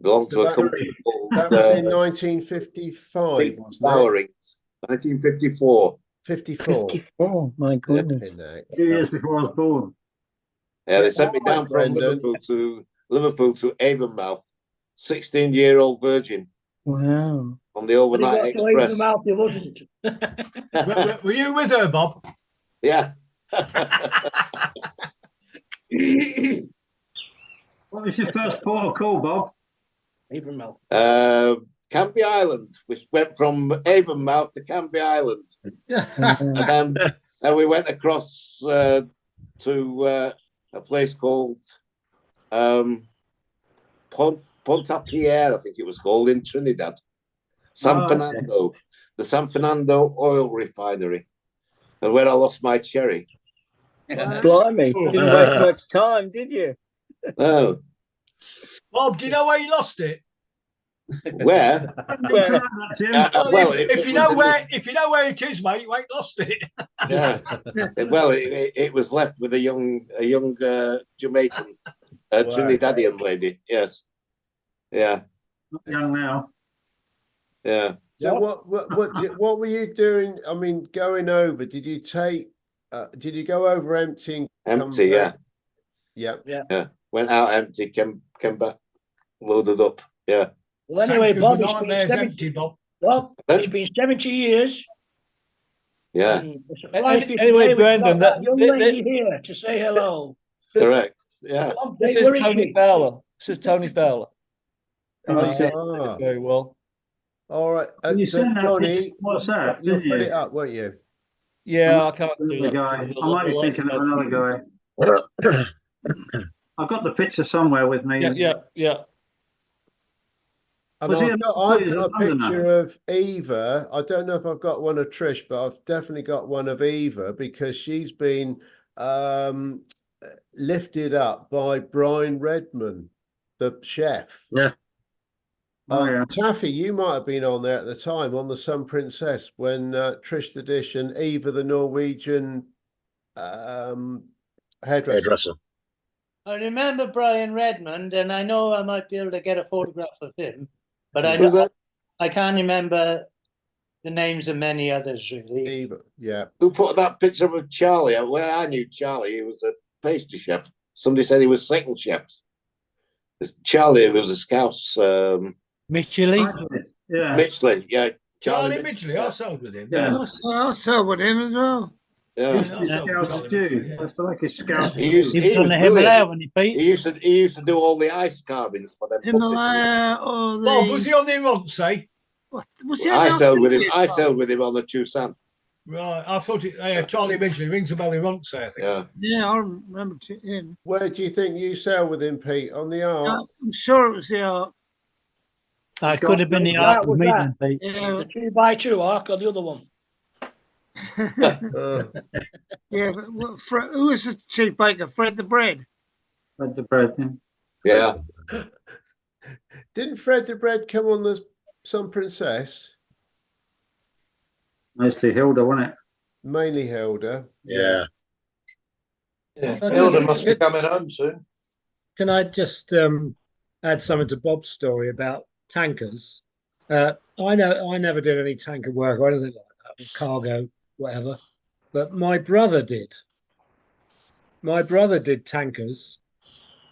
Belonged to a company called. That was in 1955, wasn't it? Bowerings, 1954. 54. My goodness. 2 years before I was born. Yeah, they sent me down from Liverpool to Avonmouth, 16-year-old virgin. Wow. on the overnight But he got to even express. them out, he wasn't. Were you with her, Bob? Yeah. What was your first port of call, Bob? Avonmouth. Canby Island. We went from Avonmouth to Canby Island, and then we went across to a place called Ponta-Pierre, I think it was called, in Trinidad. San Fernando, the San Fernando oil refinery, and where I lost my cherry. Blimey, didn't waste much time, did you? No. Bob, do you know where you lost it? Well, if you know where it is, mate, you ain't lost it. Yeah. Well, it was left with a young Jamaican Trinidadian lady. Yes. Yeah. Not young now. Yeah. So what were you doing? I mean, going over, did you go over empty? Empty, yeah. Yeah. Yeah. Went out empty, came back loaded up. Yeah. Well, anyway, Bob, it's been empty, Bob. Bob, it's been 70 years. Yeah. Anyway, Brendan, that young lady here to say hello. Correct. Yeah. This is Tony Fowler. This is Tony Fowler. Very well. All right. You So sent that Johnny, picture on WhatsApp, you'll didn't put you? it up, won't you? Yeah, I can't do Another that. guy. I might be thinking of another guy. I've got the picture somewhere with me. Yeah. And Was he I've a- got was he a a Londoner? picture of Eva. I don't know if I've got one of Trish, but I've definitely got one of Eva because she's been lifted up by Brian Redman, the chef. Yeah. Taffy, you might have been on there at the time on the Sun Princess when Trish the Dish and Eva the Norwegian hairdresser. I remember Brian Redmond, and I know I might be able to get a photograph of him, but I can't remember the names of many others, really. Eva, yeah. Who put that picture of Charlie? Well, I knew Charlie. He was a pastry chef. Somebody said he was second chef. Charlie was a Scouse. Mitchley? Yeah. Mitchley, yeah. Charlie Midgley, I sold with him. Yeah. I sold with him as well. Yeah. Scouse stew. I feel like it's Scouse He used, stew. he was Himalaya brilliant. when he beat. He used to do all the ice carvings for them. Himalaya or the... Bob, was he on the Ronce? Was he I on sailed with him. the- I sailed with him on the Chusan. Right, I thought it. Charlie Midgley rings a bell in Ronce, I think. Yeah. Yeah, I remember him. Where do you think you sailed with him, Pete? On the Ark? I'm sure it was the Ark. I could have been the That Ark was with me that. then, Pete. Yeah, The 2x2 Ark or the other one? yeah. But who was the chief baker? Fred the Bread. Fred the Bread. Yeah. Didn't Fred the Bread come on the Sun Princess? Mostly Hilda, wasn't it? Mainly Hilda. Yeah. Hilda must be coming home soon. Can I just add something to Bob's story about tankers? I never did any tanker work or anything like that, cargo, whatever. But my brother did. My brother did tankers,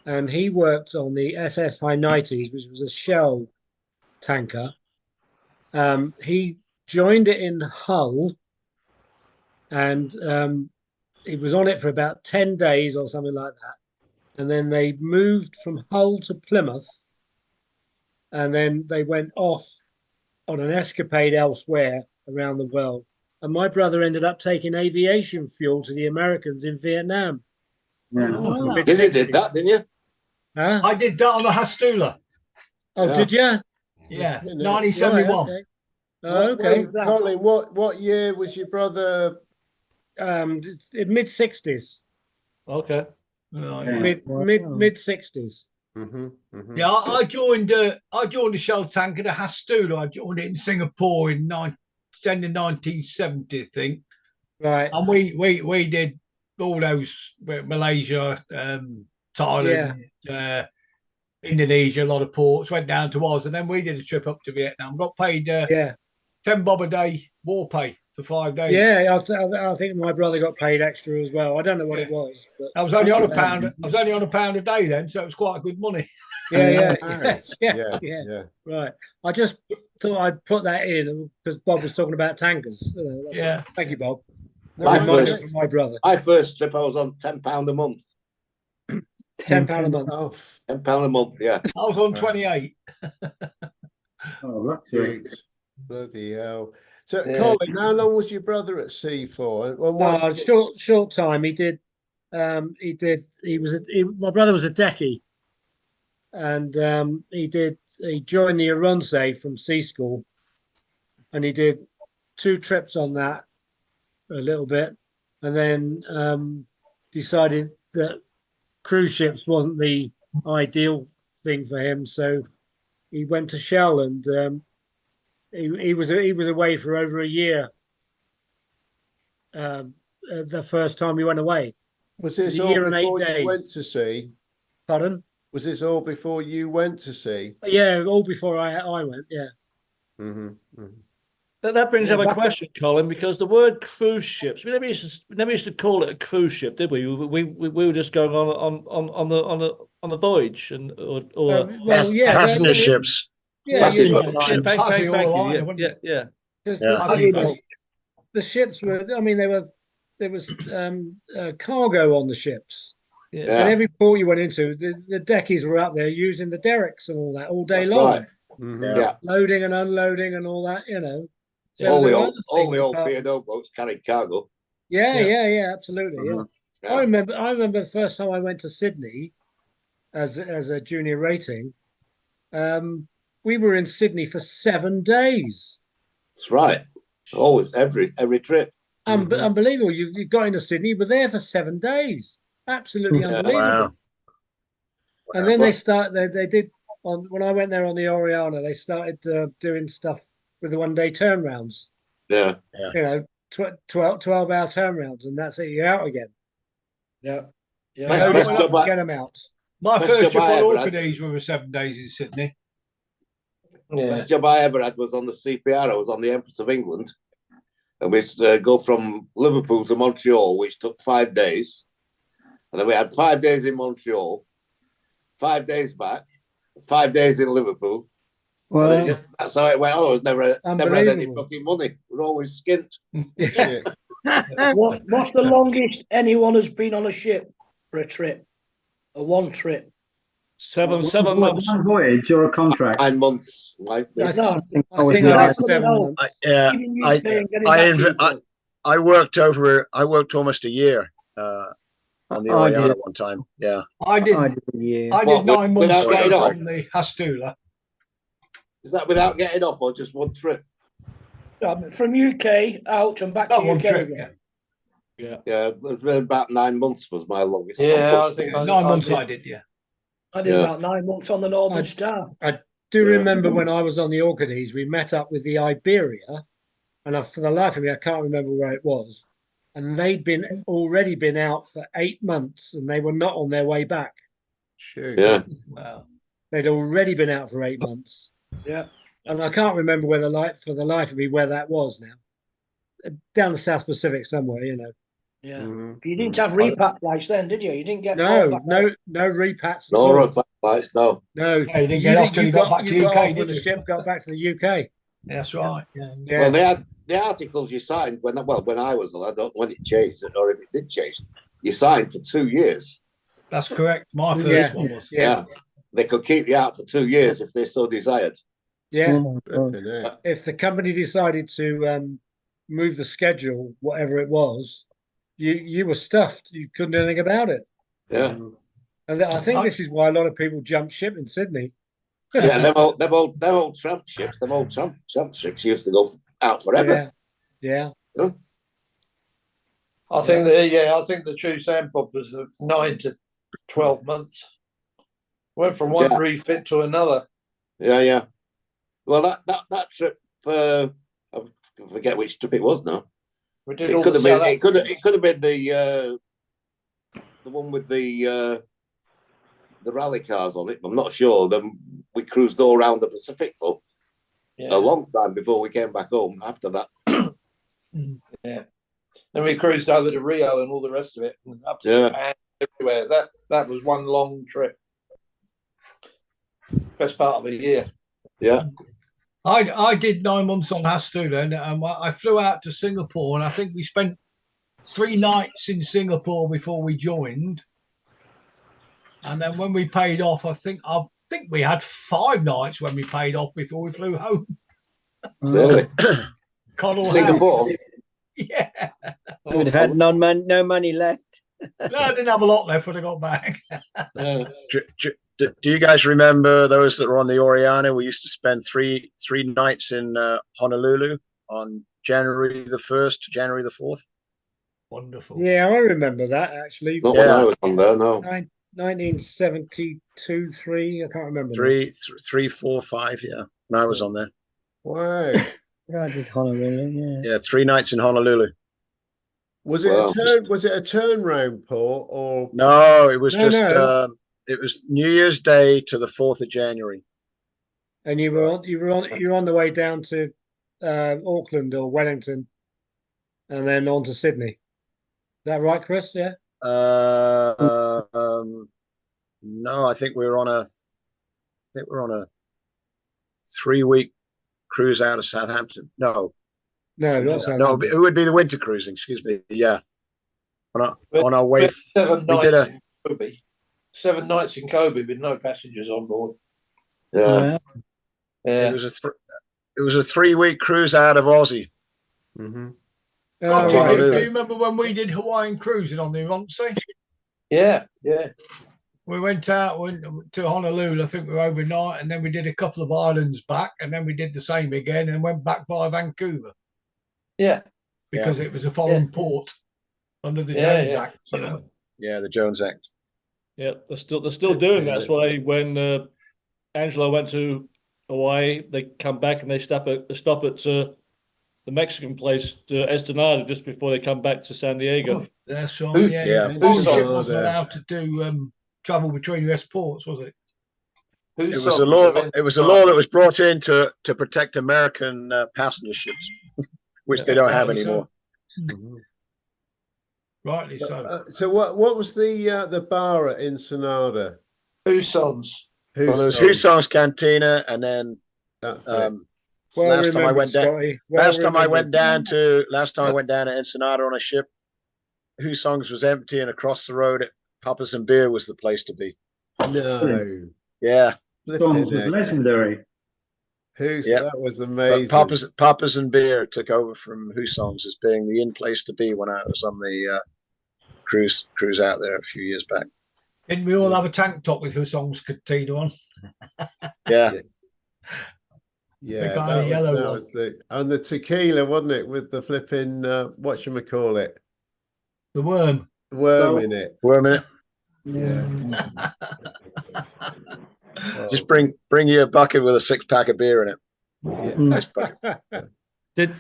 and he worked on the SS Hynites, which was a Shell tanker. He joined it in Hull, and he was on it for about 10 days or something like that. And then they moved from Hull to Plymouth, and then they went off on an escapade elsewhere around the world. And my brother ended up taking aviation fuel to the Americans in Vietnam. Yeah. Dizzy did that, didn't you? Huh? I did that on the Hastula. Oh, Yeah. did you? Yeah, Right, 1971. okay. Oh, okay. Colin, what year was your brother? Mid 60s. Okay. Mid 60s. Yeah, I joined the Shell tanker, the Hastula. I joined it in Singapore in 1970, I think. Right. And we did all those Malaysia, Thailand, Indonesia, a lot of ports. Went down to Oz, and then we did a trip up to Vietnam. Got paid 10 bob a day war pay for 5 days. Yeah, I think my brother got paid extra as well. I don't know what it was. But I was only on £1. I was only on £1 a day then, so it was quite good money. Yeah. Yeah. Right. I just thought I'd put that in because Bob was talking about tankers. Yeah. Thank you, Bob. My Reminder first, from my brother. my first trip, I was on £10 a month. £10 a month. £10 a month, yeah. I was on 28. Oh, that's Great. Bloody hell. So, Yeah. Colin, how long was your brother at sea for? And what- Short time. He was my brother was a decky, and he joined the Aronsay from sea school, and he did 2 trips on that, a little bit, and then decided that cruise ships wasn't the ideal thing for him, so he went to Shell, and he was away for over a year. The first time he went away. Was this a all year and 8 before you days. went to sea? Pardon? Was this all before you went to sea? Yeah, all before I went. Yeah. Mm-hmm. That brings up a back- question, Colin, because the word cruise ships, we never used to call it a cruise ship, did we? We were just going on the voyage or Passenger ships. Yeah, Thank you- you. Yeah. Because Yeah. the ships were. I mean, there was cargo on the ships. Yeah. And every port you went into, the deckies were up there using the derricks and all that all day That's long. right. Yeah. Loading and unloading and all that, you know. So all there the were old, other all things the old apart- P&O boats carried cargo. Yeah, absolutely. Yeah. Yeah. I remember the first time I went to Sydney as a junior rating. We were in Sydney for 7 days. That's right. Always, every trip. Unbelievable. You got into Sydney, you were there for 7 days. Absolutely Yeah. unbelievable. Wow. And then they did when I went there on the Oriana, they started doing stuff with the 1 day turnarounds. Yeah. You know, 12-hour turnarounds, and that's it, you're out again. Yeah. Best job I- Get them out. My Best first job trip I on ever had. Orchids were 7 days in Sydney. Best job I ever had was on the CPR. I was on the Empress of England. And we used to go from Liverpool to Montreal, which took 5 days. And then we had 5 days in Montreal, 5 days back, 5 days in Liverpool. Well, And then that's how it went on. I was never had any Unbelievable. fucking money. We're always skint. What's the longest anyone has been on a ship for a trip? A one trip? Seven months. One voyage or a contract? 9 months. Like, No, I think I was I did nine. 7 months. Even you saying getting back to you, I worked almost a year on the I Oriana did. one time. Yeah. I did. I did a year. I What, did 9 months without getting off? on the Hastula. Is that without getting off or just one trip? from UK out and back Not to one UK trip. again. Yeah. Yeah, it's been about 9 months was my longest. Yeah, I think 9 months I did. Yeah. I did Yeah. about 9 months on the Northern Star. I do remember when I was on the Orchids, we met up with the Iberia, and for the life of me, I can't remember where it was. And they'd already been out for 8 months, and they were not on their way back. Sure. Yeah. Wow. They'd already been out for 8 months, Yeah. and I can't remember for the life of me where that was now. Down the South Pacific somewhere, you know. Yeah. Mhm. You didn't have repat flights then, did you? You didn't get No, far back no repats. at No all. road flights, no. No, Yeah, you didn't get off till you got back to got UK, off did when the you? ship got back to the UK. That's right. Yeah. Yeah. Well, they had the articles you signed when I was, I don't know when it changed or if it did change. You signed for 2 years. That's correct. My first Yeah. one was. Yeah. They could keep you out for 2 years if they so desired. Yeah. Flipping heck. If the company decided to move the schedule, whatever it was, you were stuffed. You couldn't do anything about it. Yeah. And I think this is why a lot of people jump ship in Sydney. Yeah, them old tramp ships, tramp ships used to go out forever. Yeah. I think the true Sandpop was 9 to 12 months. Went from one Yeah. refit to another. Yeah. Well, that trip, I forget which trip it was now. We did It all could the have been. South It could have been the one with the rally cars on it. I'm not sure. Then we cruised all around the Pacific for a long time before we came back home. After that, Yeah. Then we cruised over to Rio and all the rest of it, and up to Yeah. Japan, everywhere. That was one long trip. Best part of a year. yeah. I did 9 months on Hastuna, and I flew out to Singapore, and I think we spent 3 nights in Singapore before we joined. And then when we paid off, I think we had 5 nights when we paid off before we flew home. Really? Connell Singapore? House. Yeah. We would have had no money left. No, I didn't have a lot left when I got back. Do you guys remember those that were on the Oriana? We used to spend three nights in Honolulu on January the 1st to January the 4th. Wonderful. Yeah, I remember that actually. Not when I was on there, no. 1972, 3. I can't remember. 3, 4, 5. Yeah, and I was on there. Wow. I did Honolulu. Yeah. Yeah, 3 nights in Honolulu. Was it a turn? Was it a turnaround port or? No, it was No, just no. it was New Year's Day to the 4th of January. And you were on the way down to Auckland or Wellington, and then on to Sydney. Is that right, Chris? Yeah. No, I think we were on a 3-week cruise out of Southampton. No, not Southampton. no, it would be the winter cruising. Excuse me. Yeah, on our way. 7 we nights did in Kobe. 7 nights in Kobe with no passengers on board. Yeah. Yeah. It was a 3-week cruise out of Aussie. Mm-hmm. God, do Honolulu. you remember when we did Hawaiian cruising on the Ronsi? Yeah, yeah. We went to Honolulu, I think we were overnight, and then we did a couple of islands back, and then we did the same again and went back via Vancouver. Yeah. Because it was a foreign port under the Jones Act, you know. Yeah, the Jones Act. Yeah, they're still doing that. That's why when Angelo went to Hawaii, they come back and they stop at the Mexican place, to Estonada, just before they come back to San Diego. That's right. Yeah. Yeah. The ship wasn't allowed to do travel between US ports, was it? It was a law. It was a law that was brought in to protect American passenger ships, which they don't have anymore. Rightly so. So what was the bar at Ensenada? Hussons. Well, there was Hussons Cantina, and then That's it. last time I went down. Scotty. Last time I went down to Ensenada on a ship, Hussons was empty, and across the road at Papa's and Beer was the place to be. No. Yeah. Songs was legendary. That was amazing. But Papa's and Beer took over from Hussons as being the in place to be when I was on the cruise out there a few years back. Didn't we all have a tank top with Hussons Cantina on? Yeah. Yeah, The kind of yellow that one. was and the tequila, wasn't it, with the flipping whatchamacallit? The worm. Worm in it. Worm in it. Yeah. Just bring you a bucket with a 6-pack of beer in it. Yeah. Nice bucket. Did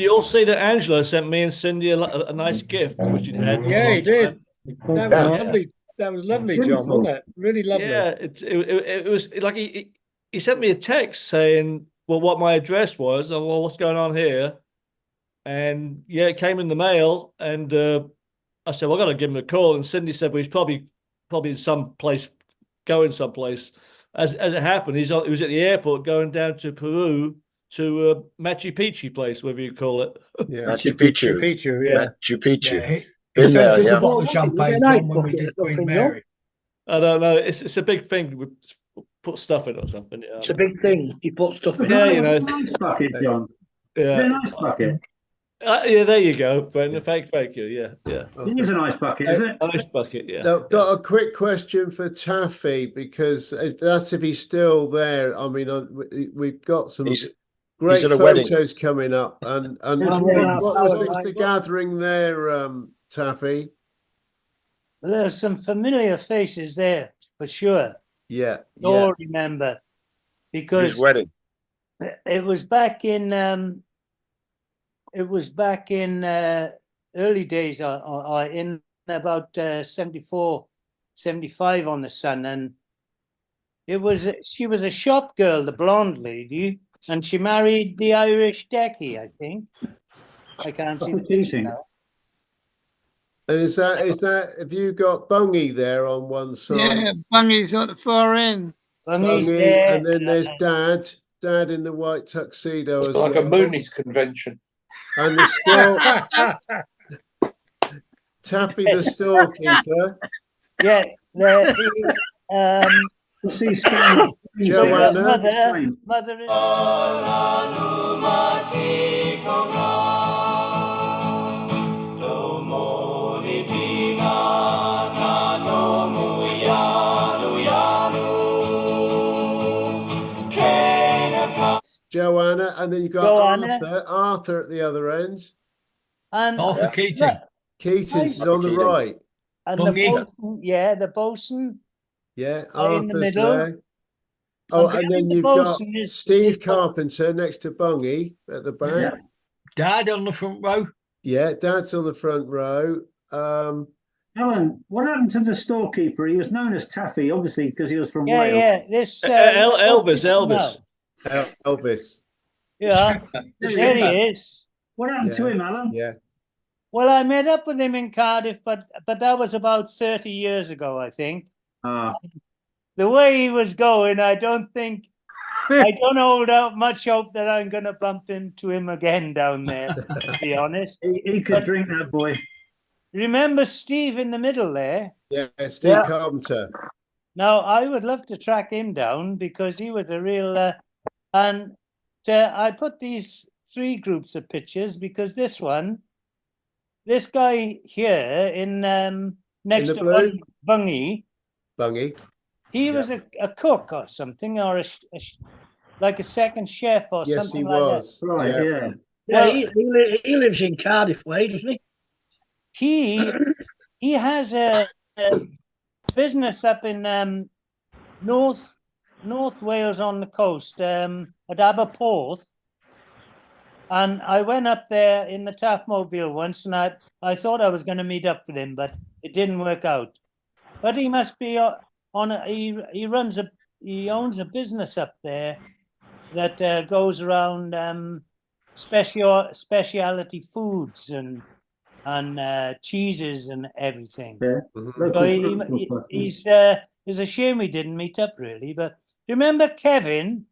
you all see that Angela sent me and Cindy a nice gift, which she'd had? Yeah, he did. That was lovely. That was lovely, John, wasn't it? Really lovely. Yeah, it was like he sent me a text saying, well, what my address was, and well, what's going on here? And yeah, it came in the mail, and I said, well, I got to give him a call. And Cindy said, well, he's probably in some place, going someplace. As it happened, he was at the airport going down to Peru to Machu Picchu place, whatever you call it. Yeah. Machu Picchu. Machu Picchu, yeah. Machu Picchu. Yeah, Been he there, sent us yeah. a bottle of champagne, John, when we did Queen Mary. I don't know. It's a big thing. We put stuff in it or something. Yeah. It's a big thing. You put stuff in. Yeah, you know. Nice bucket, John. Yeah. It's a nice bucket. Yeah, there you go, Brendan. Thank you. Yeah. It is a nice bucket, isn't it? Nice bucket, yeah. So, got a quick question for Taffy, because that's if he's still there. I mean, we've got some great at a wedding. photos coming up, and what was the gathering there, Taffy? Well, there's some familiar faces there for sure. Yeah, All remember, because His wedding. it was back in early days, in about 74, 75 on the Sun, and she was a shop girl, the blonde lady, and she married the Irish Decky, I think. I can't see the picture now. And is that have you got Bungy there on one side? Yeah, Bungy's at the far end. Bungy's Bungy, there, and then there's Dad. Dad in the white tuxedo It's as like well. a Mooney's convention. And the store, Taffy the storekeeper. Yeah, See Stan. Joanna. Mother is. Joanna, and then you've got Joanna. Arthur at the other end. And Arthur Keating. Keating's on the right. And the bosun, the bosun. Yeah, in the Arthur's middle. there. Oh, and then you've got is Steve Carpenter next to Bungie at the back. Yeah. Dad on the front row. Yeah, Dad's on the front row. Alan, what happened to the storekeeper? He was known as Taffy, obviously, because he was from Yeah, Wales. yeah. This Elvis. Elvis. Yeah, there he is. What happened to him, Alan? Yeah. Well, I met up with him in Cardiff, but that was about 30 years ago, I think. The way he was going, I don't hold out much hope that I'm going to bump into him again down there, to be honest. He could drink, that boy. Remember Steve in the middle there? Yeah, Steve Carpenter. Now, I would love to track him down because he was a real... I put these 3 groups of pictures because this guy here in next to Bungie, he was a cook or something, or like a second chef or something like that. Yes, he was. Right, yeah. Well, he lives in Cardiff way, doesn't he? He has a business up in North Wales on the coast, at Aberporth. And I went up there in the Taffmobile once, and I thought I was going to meet up with him, but it didn't work out. But he must be he owns a business up there that goes around specialty foods and cheeses and everything. Yeah. So he's it's a shame we didn't meet up really. But remember Kevin?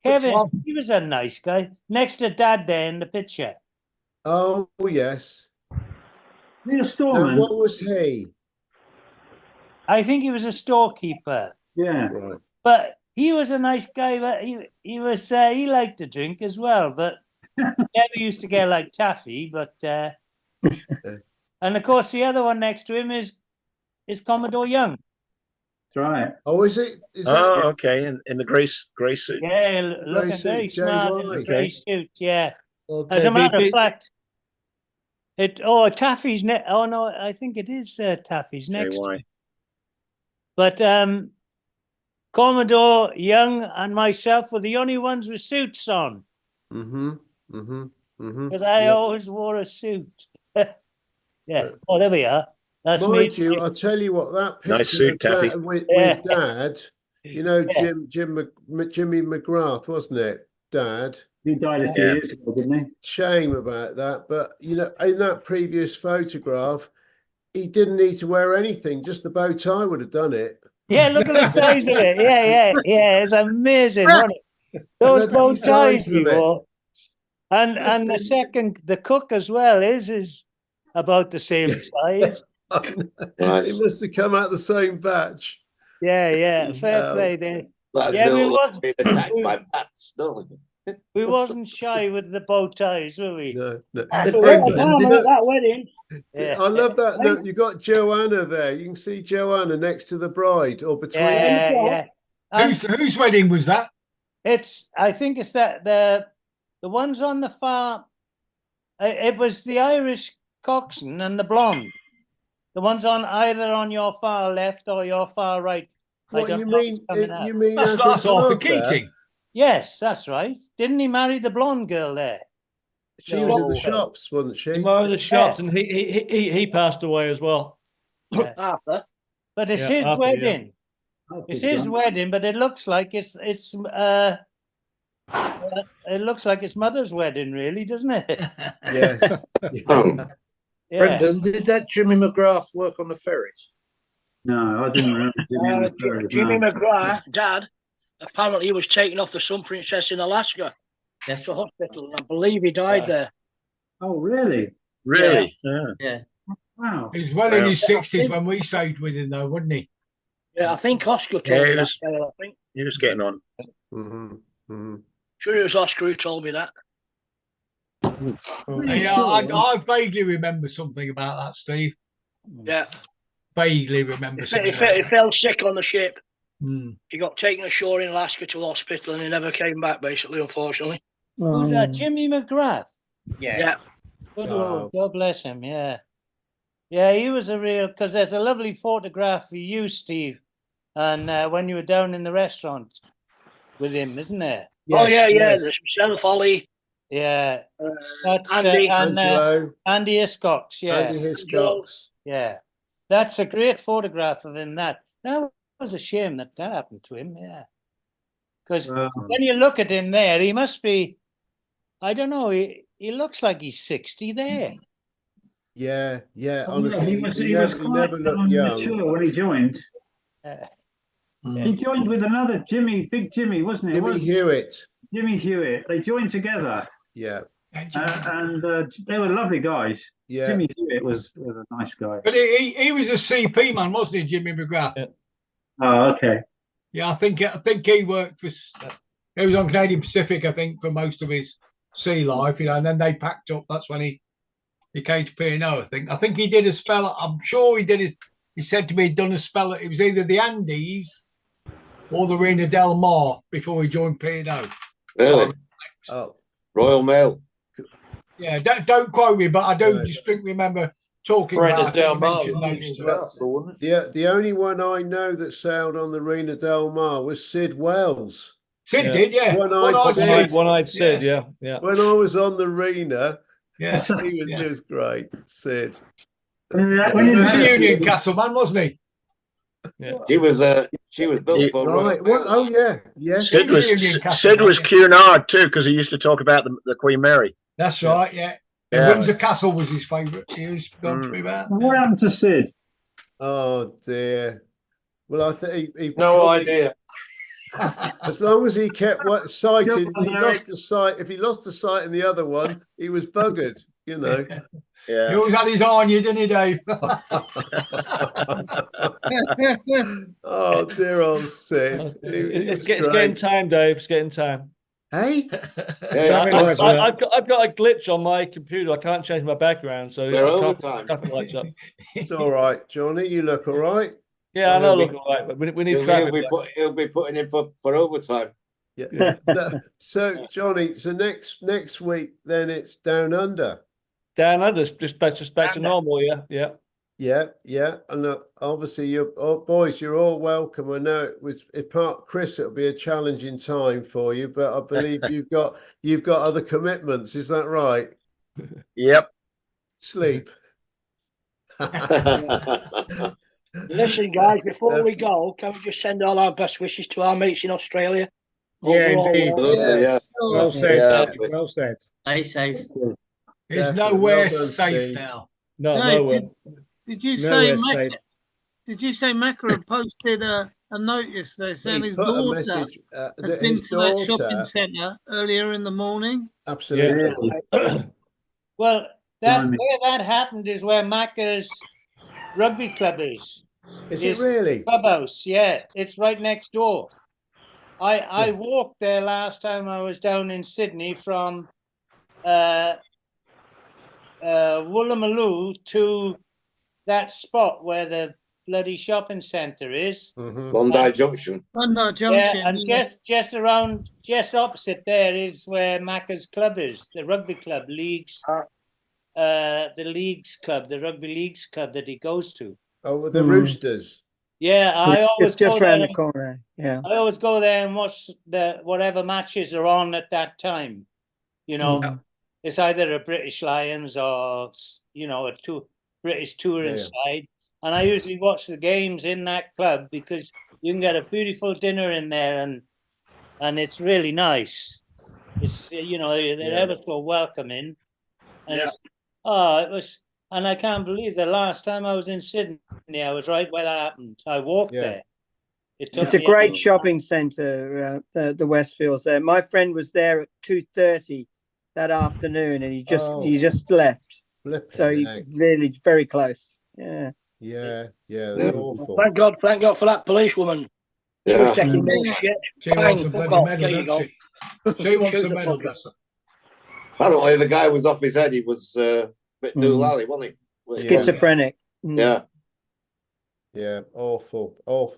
Kevin, he was a nice guy. Next to Dad there in the picture. Oh yes. He a storeman? What was he? I think he was a storekeeper. Yeah. Right. But he was a nice guy, but he was he liked to drink as well, but never used to get like taffy, but and of course the other one next to him is Commodore Young. That's right. Oh, is it? Okay, in the grey suit. Yeah, looking suit, very Jay smart in White. the grey suit, yeah. Okay, As a matter BP. of fact, Taffy's oh no, I think it is Taffy's next. Why? But Commodore Young and myself were the only ones with suits on. Because I always wore a suit. Yeah. Oh, there we are. That's Mind me. you, I'll tell you what, that picture Nice suit, of Dad, Taffy. with Yeah. Dad, you know, Jimmy McGrath, wasn't it? Dad. He died a few years ago, didn't he? Shame about that, but you know, in that previous photograph, he didn't need to wear anything; just the bow tie would have done it. Yeah, look at the size of it. Yeah. It's amazing, wasn't it? Those Look at bow the size ties he of it. wore. And the cook as well is about the same size. It must have come out the same batch. Yeah. Fair play there. Yeah, being attacked by bats, don't they? we wasn't shy with the bow ties, were we? No. That wedding. Yeah. I love that. Look, you got Joanna there. You can see Joanna next to the bride, or between them. Yeah. And Whose wedding was that? I think it's that the ones on the far. It was the Irish coxswain and the blonde. The ones either on your far left or your far right. What you mean? You mean That's Arthur Keating. Yes, that's right. Didn't he marry the blonde girl there? She was at the shops, wasn't she? He was at the shops, and he passed away as well. Arthur. But it's Yeah, his Arthur, wedding. yeah. It's his wedding, but it looks like it's it looks like his mother's wedding, really, doesn't it? Yes. Yeah. Brendan, did that Jimmy McGrath work on the ferries? No, I didn't remember Jimmy McGrath. Jimmy McGrath, Dad, apparently he was taken off the Sun Princess in Alaska. Yes, to hospital. And I believe he died there. Oh, really? Really? Yeah. Wow. He was well in his 60s when we saved with him, though, wasn't he? Yeah, I think Oscar told Yeah, me he that. was- Dale, I think. He was getting on. Sure, it was Oscar who told me that. Yeah, I vaguely remember something about that, Steve. Yeah. Vaguely remember He something. about that. fell sick on the ship. Mm. He got taken ashore in Alaska to hospital and he never came back, basically, unfortunately. Who's that? Jimmy McGrath. Yeah. Good Lord, God bless him. Yeah. Yeah, he was a real, because there's a lovely photograph of you, Steve, and when you were down in the restaurant with him, isn't there? Oh, yeah. There's myself, Ollie. Yeah. That's Andy. Angelo. Andy Hiscox, yeah. Andy Hiscox. Yeah. That's a great photograph of him, that was a shame that happened to him, yeah. Because when you look at him there, he must be, I don't know, he looks like he's 60 there. Yeah. Oh, yeah, Honestly, he was quite never looked young. mature when he joined. Yeah. He joined with another Big Jimmy, wasn't he? Jimmy Hewitt. Jimmy Hewitt. They joined together. Yeah. And they were lovely guys. Yeah. Jimmy Hewitt was a nice guy. But he was a CP man, wasn't he, Jimmy McGrath? Yeah. Oh, okay. Yeah, I think he worked for. He was on Canadian Pacific, I think, for most of his sea life, and then they packed up. That's when he came to P&O. I think he did a spell. I'm sure he did. He said to me he'd done a spell. It was either the Andes or the Reina Del Mar before he joined P&O. Really? Oh, Royal Mail. Yeah, don't quote me, but I do distinctly remember talking about it. The only one I know that sailed on the Reina Del Mar was Sid Wells. Sid did, yeah. One-eyed Sid, yeah. When I was on the Reina, yeah, he was great. Sid. He was a Union Castle man, wasn't he? Yeah. She was built for right. Oh yeah, yes. Sid was Cunard too, because he used to talk about the Queen Mary. That's right. Yeah. Yeah. Windsor Castle was his favourite. He used to go to me about. What happened to Sid? Oh dear. Well, I think he No idea. As long as he kept sighting, he lost the sight. If he lost the sight in the other one, he was buggered. You know. Yeah. He always had his eye on you, didn't he, Dave? Oh dear old Sid. It's getting time, Dave. It's getting time. Hey, I've got a glitch on my computer. I can't change my background, so traffic lights up. It's all right, Johnny. You look all right. Yeah, I know. Look all right, but we need traffic. He'll be putting in for overtime. Yeah. So, Johnny, next week, then it's Down Under. Down Under, just back to normal. Yeah. And obviously, boys, you're all welcome. I know apart Chris, it'll be a challenging time for you, but I believe you've got other commitments. Is that right? Yep. Sleep. Listen, guys, before we go, can we just send all our best wishes to our mates in Australia? Yeah, indeed. Yes. Well said. Well said. Stay safe. It's nowhere safe now. Nowhere. Did you Nowhere say safe. Did you say Macra posted a notice there saying his daughter had been to that shopping centre earlier in the morning? Absolutely. Well, where that happened is where Macca's rugby club is. Is it really? Clubhouse, yeah. It's right next door. I walked there last time I was down in Sydney from Woolloomooloo to that spot where the bloody shopping centre is. Bondi Junction. Bondi Junction. Yeah, and just opposite there is where Macca's club is, the rugby club, the leagues club, the rugby leagues club that he goes to. Oh, the Roosters. Yeah, I always It's just go round there. the corner. Yeah. I always go there and watch whatever matches are on at that time. You know, it's either a British Lions or a British touring side, and I usually watch the games in that club because you can get a beautiful dinner in there, and it's really nice. It's they're ever so welcoming, and it was. And I can't believe the last time I was in Sydney, I was right where that happened. I walked there. It's a great shopping centre, the Westfields there. My friend was there at 2:30 that afternoon, and he just left. So he really very close. Yeah. Yeah, they're awful. Thank God for that policewoman. She was taking no shit. She Bang, wants a fuck bloody off, medal, there you doesn't go. she? She wants Shoot a the medal, fucker. bless her. Apparently, the guy was off his head. He was a bit doolally, wasn't he? Schizophrenic. Yeah. Yeah, awful,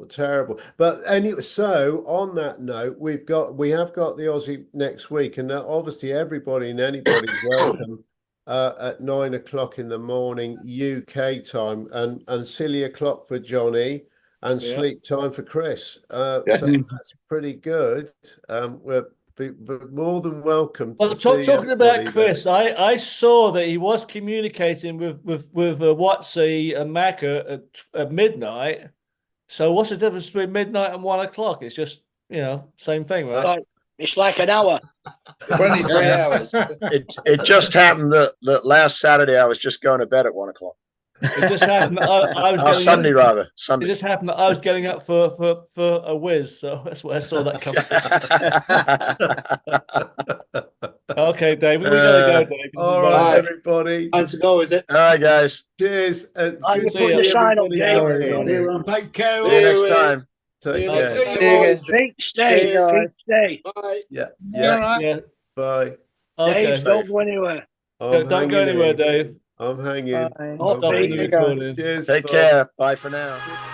terrible. But anyway, so on that note, we have got the Aussie next week, and obviously everybody and anybody's welcome at 9 o'clock in the morning UK time, and silly o'clock for Johnny, and sleep time for Chris. So that's pretty good. We're more than welcome. Well, talking about Chris, I saw that he was communicating with Watsy and Macca at midnight. So what's the difference between midnight and 1 o'clock? It's just, same thing, right? It's like an hour. 23 hours. It just happened that last Saturday I was just going to bed at 1 o'clock. It just happened. I was Sunday up, rather. Sunday. It just happened that I was getting up for a whiz, so that's where I saw that coming. Okay, Dave, we gotta go, Dave. All right, everybody. Time to go, is it? All right, guys. Cheers. And I'm good to putting see the sign up, everybody. Dave. Take care. See you next time. Take care. Keep stay. Bye. Yeah. All right. Yeah. Bye. Okay. Dave, don't go anywhere. I'm Don't go hanging anywhere, in. Dave. I'm hanging. Bye. I'm Stop hanging the in. recording. Cheers. Take bye. care. Bye for now.